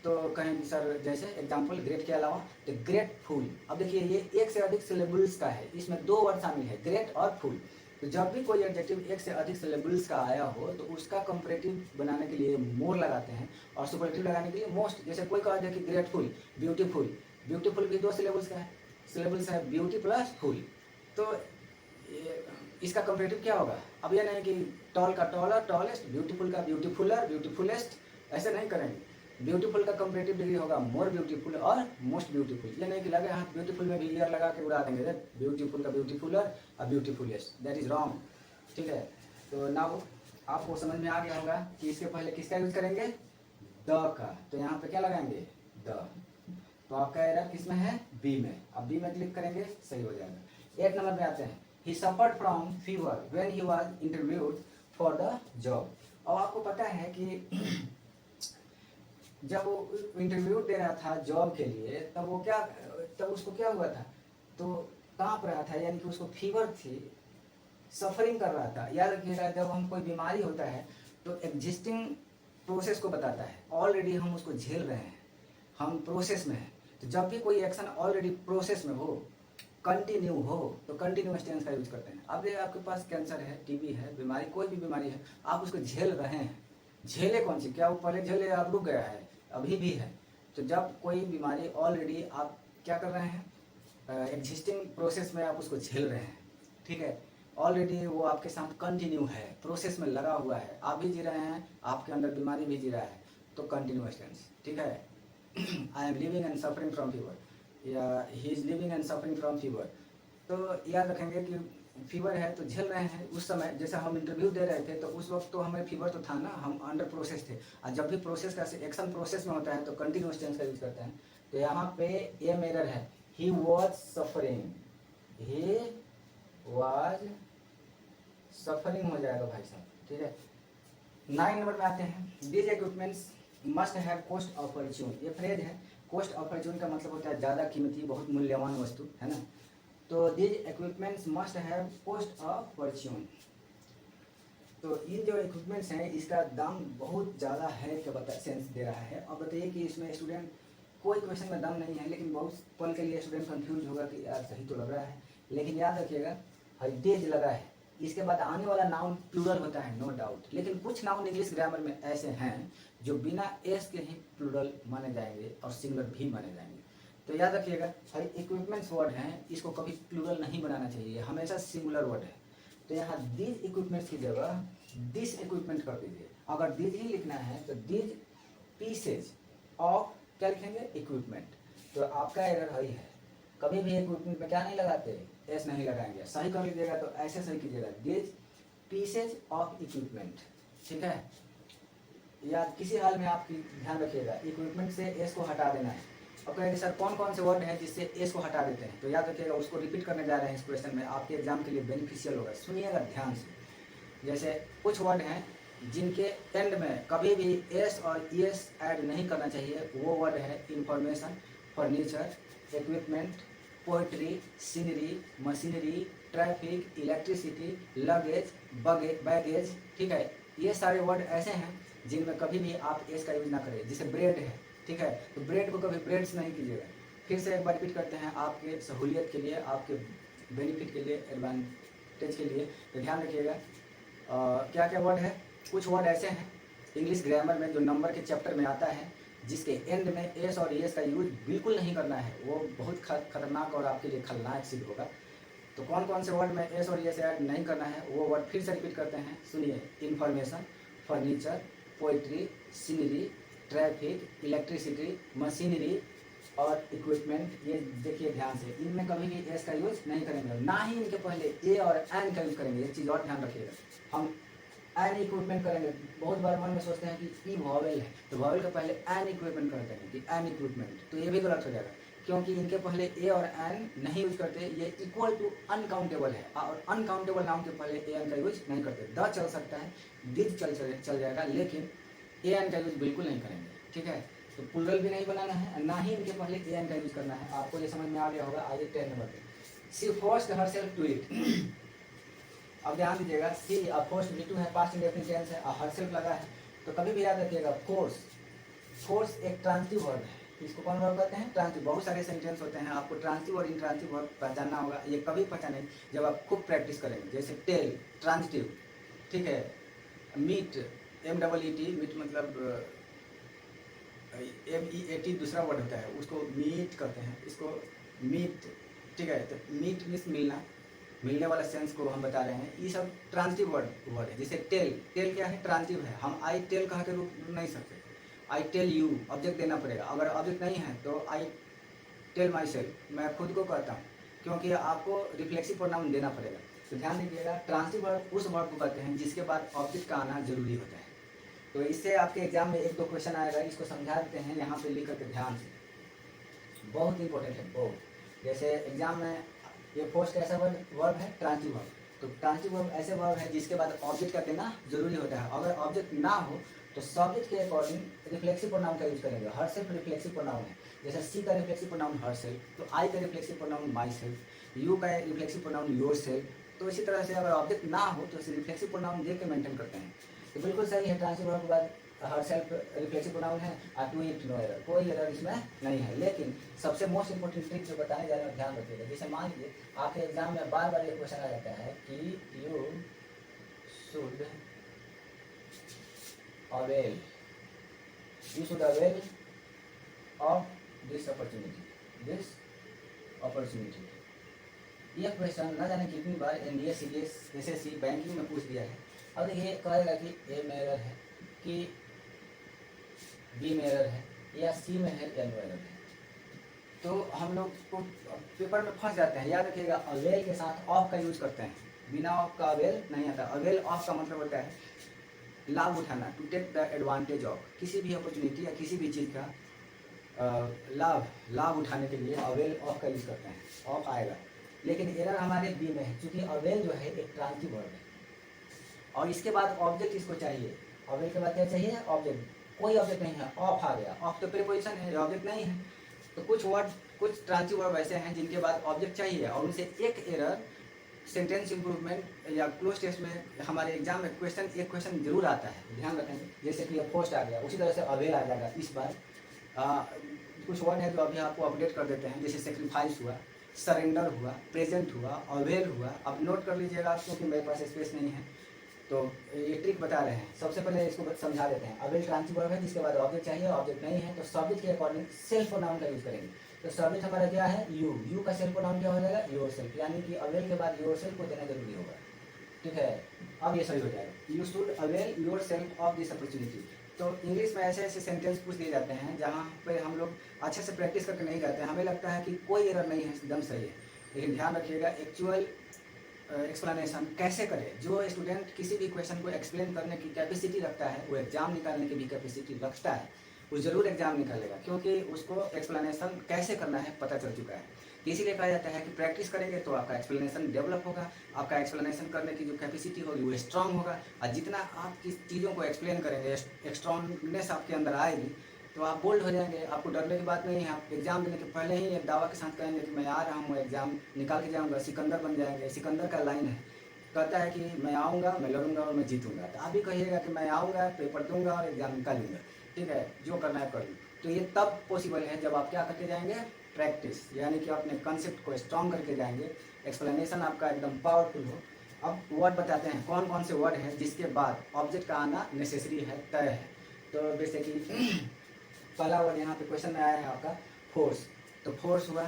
Speaker 1: तो कहें सर जैसे एग्जांपल ग्रेट के अलावा तो ग्रेटफुल। अब देखिए ये एक से अधिक सिलेबल्स का है, इसमें 2 वर्ड शामिल है, ग्रेट और फुल। तो जब भी कोई एडजेक्टिव एक से अधिक सिलेबल्स का आया हो तो उसका कंपैरेटिव बनाने के लिए मोर लगाते हैं और सुपरलेटिव लगाने के लिए मोस्ट। जैसे कोई कहा जाए कि ग्रेटफुल, ब्यूटीफुल, ब्यूटीफुल भी 2 सिलेबल्स का है, सिलेबल्स है ब्यूटी प्लस फुल। तो इसका कंपैरेटिव क्या होगा। अब ये नहीं कि टॉल का टॉलर, टॉलेस्ट, ब्यूटीफुल का ब्यूटीफुलर, ब्यूटीफुलेस्ट, ऐसे नहीं करेंगे। ब्यूटीफुल का कंपैरेटिव डिग्री होगा मोर ब्यूटीफुल और मोस्ट ब्यूटीफुल। ये नहीं कि लगे हाथ ब्यूटीफुल में भी ईयर लगा के उड़ा देंगे, ब्यूटीफुल का ब्यूटीफुलर और ब्यूटीफुलेस्ट, दैट इज रॉन्ग, ठीक है। तो नाउ आपको समझ में आ गया होगा कि इसके पहले किसका यूज करेंगे, द का। तो यहाँ पे क्या लगाएंगे, द। तो आपका एरर किस में है, बी में। अब बी में क्लिक करेंगे, सही हो जाएगा। 8 नंबर पे आते हैं, ही suffered from fever when he was interviewed for the job. और आपको पता है कि जब वो इंटरव्यू दे रहा था जॉब के लिए, तब उसको क्या हुआ था, तो कांप रहा था, यानी कि उसको फीवर थी, सफरिंग कर रहा था। याद रखिएगा जब हम कोई बीमारी होता है तो एग्जिस्टिंग प्रोसेस को बताता है, ऑलरेडी हम उसको झेल रहे हैं, हम प्रोसेस में हैं। तो जब भी कोई एक्शन ऑलरेडी प्रोसेस में हो, कंटिन्यू हो, तो कंटिन्यूअस टेंस का यूज करते हैं। अब आपके पास कैंसर है, टीबी है, बीमारी कोई भी बीमारी है, आप उसको झेल रहे हैं। झेले कौन सी, क्या वो पहले झेले, आप रुक गया है, अभी भी है। तो जब कोई बीमारी ऑलरेडी आप क्या कर रहे हैं, एग्जिस्टिंग प्रोसेस में आप उसको झेल रहे हैं, ठीक है। ऑलरेडी वो आपके साथ कंटिन्यू है, प्रोसेस में लगा हुआ है, आप भी जी रहे हैं, आपके अंदर बीमारी भी जी रहा है, तो कंटिन्यूअस टेंस, ठीक है। I am living and suffering from fever, या he is living and suffering from fever. तो याद रखेंगे कि फीवर है तो झेल रहे हैं। उस समय जैसे हम इंटरव्यू दे रहे थे तो उस वक्त तो हमें फीवर तो था ना, हम अंडर प्रोसेस थे। और जब भी प्रोसेस का एक्शन प्रोसेस में होता है तो कंटिन्यूअस टेंस का यूज करते हैं। तो यहाँ पे ये एरर है, he was suffering, he was suffering हो जाएगा भाई साहब, ठीक है। 9 नंबर में आते हैं, these equipments must have cost of Fortune. ये फ्रेज है, कॉस्ट ऑफ फॉर्च्यून का मतलब होता है ज़्यादा कीमती, बहुत मूल्यवान वस्तु, है ना। तो these equipments must have cost a Fortune. तो इन जो इक्विपमेंट्स हैं इसका दाम बहुत ज़्यादा है क्या बता सेंस दे रहा है। अब बताइए कि इसमें स्टूडेंट कोई क्वेश्चन में दाम नहीं है, लेकिन बहुत पल के लिए स्टूडेंट कंफ्यूज होगा कि यार सही तो लग रहा है, लेकिन याद रखिएगा हेरिटेज लगा है, इसके बाद आने वाला नाउन प्लूरल होता है नो डाउट, लेकिन कुछ नाउन इंग्लिश ग्रामर में ऐसे हैं जो बिना एस के ही प्लूरल माने जाएंगे और सिंगुलर भी माने जाएंगे। तो याद रखिएगा हर इक्विपमेंट्स वर्ड हैं इसको कभी प्लूरल नहीं बनाना चाहिए, हमेशा सिंगुलर वर्ड है। तो यहाँ दीज इक्विपमेंट्स की जगह दिस इक्विपमेंट कर दीजिए। अगर दीज ही लिखना है तो दीज पीसेज ऑफ क्या लिखेंगे इक्विपमेंट। तो आपका एरर वही है, कभी भी इक्विपमेंट में क्या नहीं लगाते एस नहीं लगाएंगे। सही कर लीजिएगा तो ऐसे सही कीजिएगा दीज पीसेज ऑफ इक्विपमेंट, ठीक है। या किसी हाल में आप ध्यान रखिएगा इक्विपमेंट से एस को हटा देना है। अब कहेंगे सर कौन कौन से वर्ड हैं जिससे एस को हटा देते हैं, तो याद रखिएगा उसको रिपीट करने जा रहे हैं इस क्वेश्चन में, आपके एग्जाम के लिए बेनिफिशियल होगा। सुनिएगा ध्यान से। जैसे कुछ वर्ड हैं जिनके एंड में कभी भी एस और ईएस ऐड नहीं करना चाहिए, वो वर्ड है information, furniture, equipment, poetry, scenery, machinery, traffic, electricity, luggage, baggage, ठीक है। ये सारे वर्ड ऐसे हैं जिनमें कभी भी आप एस का यूज ना करें। जैसे ब्रेड है, ठीक है, तो ब्रेड को कभी ब्रेड्स नहीं कीजिएगा। फिर से एक बार रिपीट करते हैं आपके सहूलियत के लिए, आपके बेनिफिट के लिए, एडवांटेज के लिए। तो ध्यान रखिएगा क्या क्या वर्ड है। कुछ वर्ड ऐसे हैं इंग्लिश ग्रामर में जो नंबर के चैप्टर में आता है जिसके एंड में एस और एस का यूज बिल्कुल नहीं करना है, वो बहुत खतरनाक और आपके लिए खलनायक सिद्ध होगा। तो कौन कौन से वर्ड में एस और एस ऐड नहीं करना है वो वर्ड फिर से रिपीट करते हैं, सुनिए। Information, furniture, poetry, scenery, traffic, electricity, machinery और इक्विपमेंट। ये देखिए ध्यान से, इनमें कभी भी एस का यूज नहीं करेंगे, ना ही इनके पहले ए और एन का यूज करेंगे। एक चीज़ और ध्यान रखिएगा, हम एन इक्विपमेंट करेंगे। बहुत बार मन में सोचते हैं कि ई वॉवेल है तो वॉवेल के पहले एन इक्विपमेंट करते हैं कि एन इक्विपमेंट, तो ये भी गलत हो जाएगा क्योंकि इनके पहले ए और एन नहीं यूज करते। ये इक्वल टू अनकाउंटेबल है और अनकाउंटेबल नाउन के पहले ए एन का यूज नहीं करते। द चल सकता है, दिज चल जाएगा, लेकिन ए एन का यूज बिल्कुल नहीं करेंगे, ठीक है। तो प्लूरल भी नहीं बनाना है, ना ही इनके पहले ए एन का यूज करना है। आपको ये समझ में आ गया होगा। आइए 10 नंबर पे, she forced herself to it. अब ध्यान दीजिएगा, सी फोर्स V2 है, पास्ट इंडेफिनिट टेंस है, हरसेल्फ लगा है। तो कभी भी याद रखिएगा फोर्स एक ट्रांजिटिव वर्ब है। इसको कौन वर्ब कहते हैं? ट्रांजिटिव। बहुत सारे सेंटेंस होते हैं, आपको ट्रांजिटिव और इंट्रांजिटिव वर्ब पहचानना होगा। ये कभी पहचाने जब आप खूब प्रैक्टिस करेंगे। जैसे टेल ट्रांजिटिव, ठीक है। मीट MEET, मीट मतलब MEAT दूसरा वर्ड होता है, उसको मीट कहते हैं, इसको मीट, ठीक है। तो मीट मीन्स मिलना, मिलने वाला सेंस को हम बता रहे हैं। ये सब ट्रांजिटिव वर्ड है। जैसे टेल क्या है? ट्रांजिटिव है। हम आई टेल कह के रुक नहीं सकते। आई टेल यू ऑब्जेक्ट देना पड़ेगा। अगर ऑब्जेक्ट नहीं है तो आई टेल माई सेल्फ, मैं खुद को कहता हूँ, क्योंकि आपको रिफ्लेक्सिव प्रोनाउन देना पड़ेगा। तो ध्यान दीजिएगा, ट्रांजिटिव वर्ड उस वर्ड को कहते हैं जिसके बाद ऑब्जेक्ट का आना जरूरी होता है। तो इससे आपके एग्जाम में 1-2 क्वेश्चन आएगा, इसको समझा देते हैं यहाँ पे लिख करके ध्यान से, बहुत इंपॉर्टेंट है बहुत। जैसे एग्जाम में ये फोर्स कैसा वर्ब है? Transitive verb. तो ट्रांजिटिव वर्ब ऐसे वर्ब है जिसके बाद ऑब्जेक्ट का देना जरूरी होता है। अगर ऑब्जेक्ट ना हो तो सब्जेक्ट के अकॉर्डिंग रिफ्लेक्सिव प्रोनाउन का यूज करेंगे। हरसेल्फ रिफ्लेक्सिव प्रोनाउन है। जैसे सी का रिफ्लेक्सिव प्रोनाउन हरसेल्फ, तो आई का reflexive pronoun my self, you का रिफ्लेक्सिव प्रोनाउन योर सेल्फ। तो इसी तरह से अगर ऑब्जेक्ट ना हो तो रिफ्लेक्सिव प्रोनाउन दे के मेंटेन करते हैं। तो बिल्कुल सही है, ट्रांजिटिव वर्ब के बाद हरसेल्फ रिफ्लेक्सिव प्रोनाउन है, टू इट नो एरर, कोई एरर इसमें नहीं है। लेकिन सबसे मोस्ट इंपोर्टेंट ट्रिक जो बताने जा रहे हैं ध्यान रखिएगा। जैसे मान लीजिए आपके एग्जाम में बार बार ये क्वेश्चन आ जाता है कि you should avail of this opportunity. यह क्वेश्चन न जाने कितनी बार एनडीए, सीडीएस, एसएससी, बैंकिंग में पूछ दिया है। अब देखिए कहेगा कि ए में एरर है, कि बी में एरर है, या सी में है, या नो एरर है। तो हम लोग को पेपर में फंस जाते हैं। याद रखिएगा, अवेल के साथ ऑफ का यूज करते हैं, बिना ऑफ का अवेल नहीं आता। अवेल ऑफ का मतलब होता है लाभ उठाना, to take the advantage of, किसी भी अपॉर्चुनिटी या किसी भी चीज़ का लाभ उठाने के लिए अवेल ऑफ का यूज करते हैं, ऑफ आएगा। लेकिन एरर हमारे बी में है, क्योंकि अवेल जो है एक ट्रांजिटिव वर्ब है और इसके बाद ऑब्जेक्ट इसको चाहिए। अवेल के बाद क्या चाहिए? ऑब्जेक्ट। कोई ऑब्जेक्ट नहीं है, ऑफ आ गया। ऑफ तो प्रीपोजिशन है, ऑब्जेक्ट नहीं है। तो कुछ वर्ड कुछ ट्रांजिटिव वर्ब ऐसे हैं जिनके बाद ऑब्जेक्ट चाहिए और उनसे एक एरर सेंटेंस इंप्रूवमेंट या क्लोज टेस्ट में हमारे एग्जाम में एक क्वेश्चन जरूर आता है, ध्यान रखेंगे। जैसे कि पोस्ट आ गया, उसी तरह से अवेल आ जाएगा इस बार। कुछ वर्ड है जो अभी आपको अपडेट कर देते हैं, जैसे सेक्रीफाइस हुआ, सरेंडर हुआ, प्रेजेंट हुआ, अवेल हुआ। अब नोट कर लीजिएगा क्योंकि मेरे पास स्पेस नहीं है, तो ये ट्रिक बता रहे हैं। सबसे पहले इसको समझा देते हैं। अवेल ट्रांजिटिव वर्ब है जिसके बाद ऑब्जेक्ट चाहिए, ऑब्जेक्ट नहीं है तो सब्जेक्ट के अकॉर्डिंग सेल्फ प्रोनाउन का यूज करेंगे। तो सब्जेक्ट हमारा क्या है? यू। यू का सेल्फ प्रोनाउन क्या हो जाएगा? योरसेल्फ, यानी कि अवेल के बाद योरसेल्फ को देना जरूरी होगा, ठीक है। अब ये सही हो जाएगा, you should avail yourself of this opportunity. तो इंग्लिश में ऐसे ऐसे सेंटेंस पूछ दिए जाते हैं जहाँ पे हम लोग अच्छे से प्रैक्टिस करके नहीं जाते हैं। हमें लगता है कि कोई एरर नहीं है, एकदम सही है, लेकिन ध्यान रखिएगा एक्चुअल एक्सप्लेनेशन कैसे करें। जो स्टूडेंट किसी भी क्वेश्चन को एक्सप्लेन करने की कैपेसिटी रखता है, वो एग्जाम निकालने की भी कैपेसिटी रखता है, वो जरूर एग्जाम निकालेगा, क्योंकि उसको एक्सप्लेनेशन कैसे करना है पता चल चुका है। इसीलिए कहा जाता है कि प्रैक्टिस करेंगे तो आपका एक्सप्लेनेशन डेवलप होगा, आपका एक्सप्लेनेशन करने की जो कैपेसिटी होगी वो स्ट्रांग होगा। और जितना आप किस चीज़ों को एक्सप्लेन करेंगे, स्ट्रांगनेस आपके अंदर आएगी, तो आप बोल्ड हो जाएंगे। आपको डरने की बात नहीं है। आप एग्जाम देने के पहले ही एक दावा के साथ कहेंगे कि मैं आ रहा हूँ, एग्जाम निकाल के जाऊँगा, सिकंदर बन जाएंगे। सिकंदर का लाइन है, कहता है कि मैं आऊँगा, मैं लड़ूंगा और मैं जीतूंगा। तो आप भी कहिएगा कि मैं आऊँगा, पेपर दूंगा और एग्जाम निकालूंगा, ठीक है, जो करना है कर लूँ। तो ये तब पॉसिबल है जब आप क्या करके जाएंगे? प्रैक्टिस, यानी कि अपने कंसेप्ट को स्ट्रॉन्ग करके जाएंगे, एक्सप्लेनेशन आपका एकदम पावरफुल हो। अब वर्ड बताते हैं कौन कौन से वर्ड हैं जिसके बाद ऑब्जेक्ट का आना नेसेसरी है, तय है। तो जैसे कि पहला वर्ड यहाँ पे क्वेश्चन में आया है आपका फोर्स, तो फोर्स हुआ।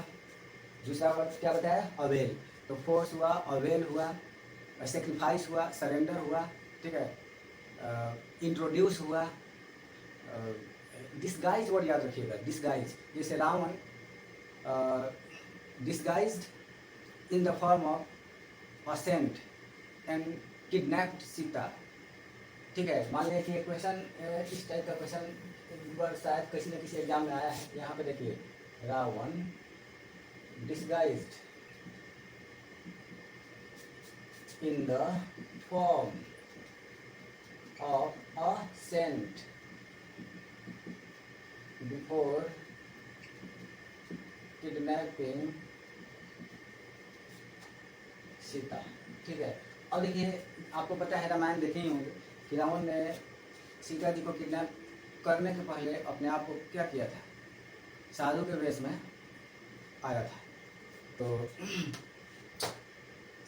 Speaker 1: दूसरा वर्ड क्या बताया? अवेल, तो फोर्स हुआ, अवेल हुआ, सेक्रीफाइस हुआ, सरेंडर हुआ, ठीक है, इंट्रोड्यूस हुआ। डिस्गाइज वर्ड याद रखिएगा, डिस्गाइज, जैसे Ravan disguised in the form of a saint and kidnapped Sita, ठीक है। मान लिया कि एक क्वेश्चन इस टाइप का क्वेश्चन शायद किसी न किसी एग्जाम में आया है। यहाँ पे देखिए, Ravan disguised in the form of a saint before kidnapping Sita, ठीक है। अब देखिए, आपको पता है रामायण देखे ही होंगे कि रावण ने सीता जी को किडनैप करने के पहले अपने आप को क्या किया था? साधु के वेश में आया था। तो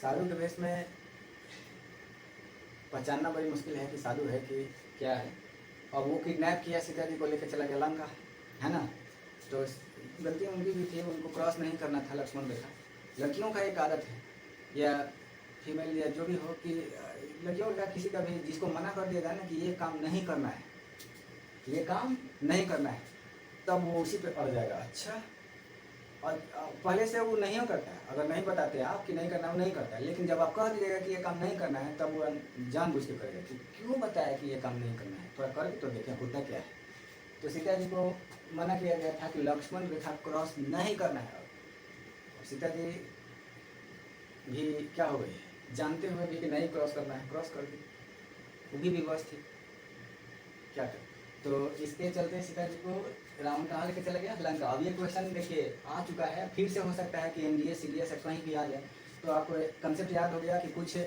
Speaker 1: साधु के वेश में पहचानना बड़ी मुश्किल है कि साधु है कि क्या है। और वो किडनैप किया, सीता जी को लेकर चला गया लंका, है ना। तो गलती उनकी भी थी, उनको क्रॉस नहीं करना था लक्ष्मण रेखा। लड़कियों का एक आदत है, या फीमेल या जो भी हो, कि लड़कियों का किसी का भी जिसको मना कर दिया जाए ना कि ये काम नहीं करना है, ये काम नहीं करना है, तब वो उसी पे अड़ जाएगा। अच्छा, और पहले से वो नहीं करता है। अगर नहीं बताते आप कि नहीं करना, वो नहीं करता है। लेकिन जब आप कह दीजिएगा कि ये काम नहीं करना है, तब वो जानबूझ के करेगा कि क्यों बताया कि ये काम नहीं करना है, थोड़ा करके तो देखें होता क्या है। तो सीता जी को मना किया गया था कि लक्ष्मण रेखा क्रॉस नहीं करना है। और सीता जी भी क्या हो गई, जानते हुए भी कि नहीं क्रॉस करना है, क्रॉस कर दी। वो भी विवश थी, क्या कर। तो इसके चलते सीता जी को रावण कहाँ लेके चला गया? लंका। अब ये क्वेश्चन देखिए आ चुका है, फिर से हो सकता है कि एनडीए सीडीएस कहीं भी आ जाए। तो आपको कंसेप्ट याद हो गया कि कुछ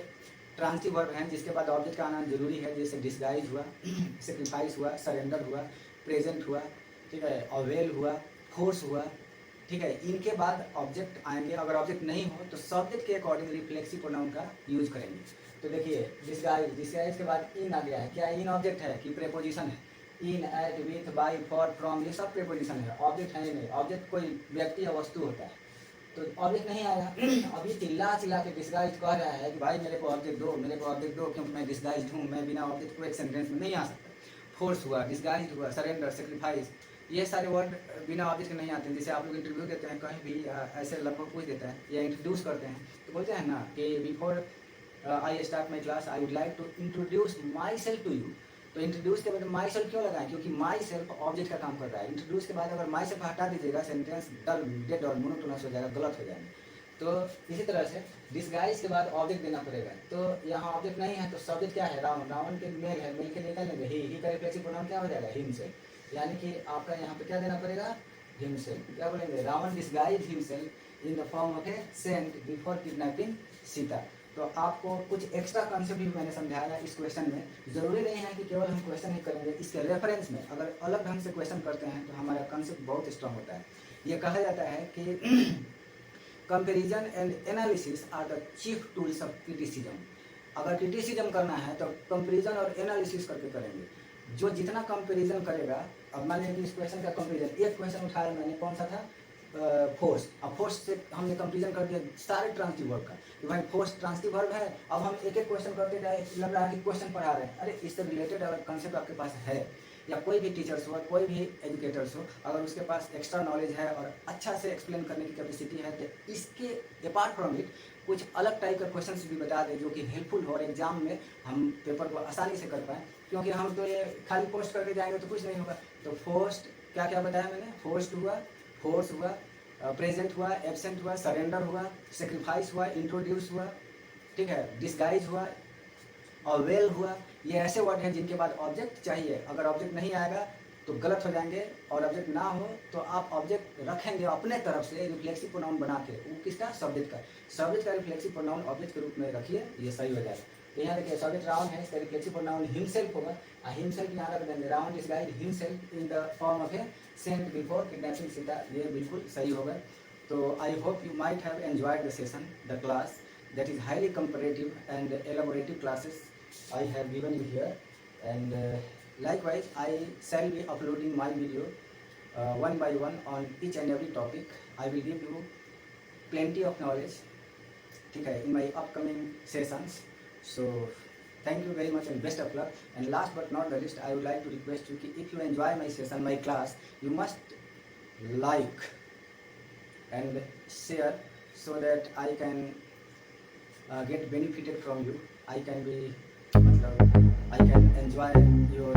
Speaker 1: ट्रांजिटिव वर्ब हैं जिसके बाद ऑब्जेक्ट का आना जरूरी है, जैसे डिस्गाइज हुआ, सेक्रीफाइस हुआ, सरेंडर हुआ, प्रेजेंट हुआ, ठीक है, अवेल हुआ, फोर्स हुआ, ठीक है। इनके बाद ऑब्जेक्ट आएंगे। अगर ऑब्जेक्ट नहीं हो तो सब्जेक्ट के अकॉर्डिंग रिफ्लेक्सिव प्रोनाउन का यूज करेंगे। तो देखिए, डिस्गाइज, डिस्गाइज के बाद इन आ गया है। क्या इन ऑब्जेक्ट है कि प्रेपोजिशन है? In, at, with, by, for, from, ये सब प्रेपोजिशन है, ऑब्जेक्ट है ही नहीं। ऑब्जेक्ट कोई व्यक्ति या वस्तु होता है, तो ऑब्जेक्ट नहीं आया। अभी चिल्ला चिल्ला के डिस्गाइज कह रहा है कि भाई मेरे को ऑब्जेक्ट दो, मेरे को ऑब्जेक्ट दो, क्योंकि मैं डिस्गाइज हूँ, मैं बिना ऑब्जेक्ट को एक सेंटेंस में नहीं आ सकता। फोर्स हुआ, डिस्गाइज हुआ, सरेंडर, सेक्रीफाइस, ये सारे वर्ड बिना ऑब्जेक्ट के नहीं आते हैं। जैसे आप लोग इंटरव्यू देते हैं कहीं भी, ऐसे लगभग पूछ देता है या इंट्रोड्यूस करते हैं, तो बोलते हैं ना कि before I start my class I would like to introduce myself to you. तो इंट्रोड्यूस के बाद माई सेल्फ क्यों लगाएं? क्योंकि माई सेल्फ ऑब्जेक्ट का काम कर रहा है। इंट्रोड्यूस के बाद अगर माई सेल्फ हटा दीजिएगा, सेंटेंस डल, डेड और मोनोटोनस हो जाएगा, गलत हो जाएगा। तो इसी तरह से डिस्गाइज के बाद ऑब्जेक्ट देना पड़ेगा। तो यहाँ ऑब्जेक्ट नहीं है तो सब्जेक्ट क्या है? रावण। रावण के मेल है, मिल के निकालेंगे, ही का रिफ्लेक्सिव प्रोनाउन क्या हो जाएगा? हिम से। यानी कि आपका यहाँ पे क्या देना पड़ेगा? himself, क्या बोलेंगे, Ravan disguised himself in the form of a saint before kidnapping Sita. तो आपको कुछ एक्स्ट्रा कॉन्सेप्ट भी मैंने समझाया इस क्वेश्चन में। जरूरी नहीं है कि केवल हम क्वेश्चन ही करेंगे, इसके रेफरेंस में अगर अलग ढंग से क्वेश्चन करते हैं तो हमारा कॉन्सेप्ट बहुत स्ट्रांग होता है। ये कहा जाता है कि comparison and analysis are the chief tools of criticism. अगर क्रिटिसिज्म करना है तो कंपेरिजन और एनालिसिस करके करेंगे। जो जितना कंपेरिजन करेगा, अब मान लीजिए कि इस क्वेश्चन का कंपेरिजन, एक क्वेश्चन उठाया मैंने, कौन सा था, फोर्स। अब फोर्स से हमने कंपेरिजन कर दिया सारे ट्रांसिटिव वर्ब का कि भाई फोर्स ट्रांसिटिव वर्ब है। अब हम एक एक क्वेश्चन करते जाए, लग रहा है कि क्वेश्चन पढ़ा रहे हैं। अरे इससे रिलेटेड अगर कंसेप्ट आपके पास है, या कोई भी टीचर्स हो, कोई भी एजुकेटर्स हो, अगर उसके पास एक्स्ट्रा नॉलेज है और अच्छा से एक्सप्लेन करने की कैपेसिटी है, तो इसके अपार्ट फ्रॉम इट कुछ अलग टाइप का क्वेश्चंस भी बता दें जो कि हेल्पफुल हो और एग्जाम में हम पेपर को आसानी से कर पाएँ। क्योंकि हम तो ये खाली पोस्ट करके जाएंगे तो कुछ नहीं होगा। तो फोर्स्ट क्या क्या बताया मैंने, फोर्स्ट हुआ, फोर्स हुआ, प्रेजेंट हुआ, एब्सेंट हुआ, सरेंडर हुआ, सेक्रीफाइस हुआ, इंट्रोड्यूस हुआ, ठीक है, डिस्गाइज हुआ और वेल हुआ। ये ऐसे वर्ड हैं जिनके बाद ऑब्जेक्ट चाहिए। अगर ऑब्जेक्ट नहीं आएगा तो गलत हो जाएंगे, और ऑब्जेक्ट ना हो तो आप ऑब्जेक्ट रखेंगे अपने तरफ से रिफ्लेक्सिव प्रोनाउन बना के। वो किसका, सब्जेक्ट का। सब्जेक्ट का रिफ्लेक्सिव प्रोनाउन ऑब्जेक्ट के रूप में रखिए, ये सही हो जाएगा। तो यहाँ देखिए सब्जेक्ट रावण है, इसका रिफ्लेक्सिव प्रोनाउन हिमसेल्फ होगा। हिमसेल्फ यहाँ रख देंगे, Ravan disguised himself in the form of a saint before kidnapping Sita. ये बिल्कुल सही होगा। तो I hope you might have enjoyed the session, the class that is highly comparative and elaborative classes I have given you here, and likewise I shall be uploading my video one by one on each and every topic. I will give you plenty of knowledge, ठीक है, in my upcoming sessions. So thank you very much and best of luck. And last but not the least, I would like to request you कि if you enjoy my session, my class, you must like and share so that I can get benefited from you. I can be, I can enjoy your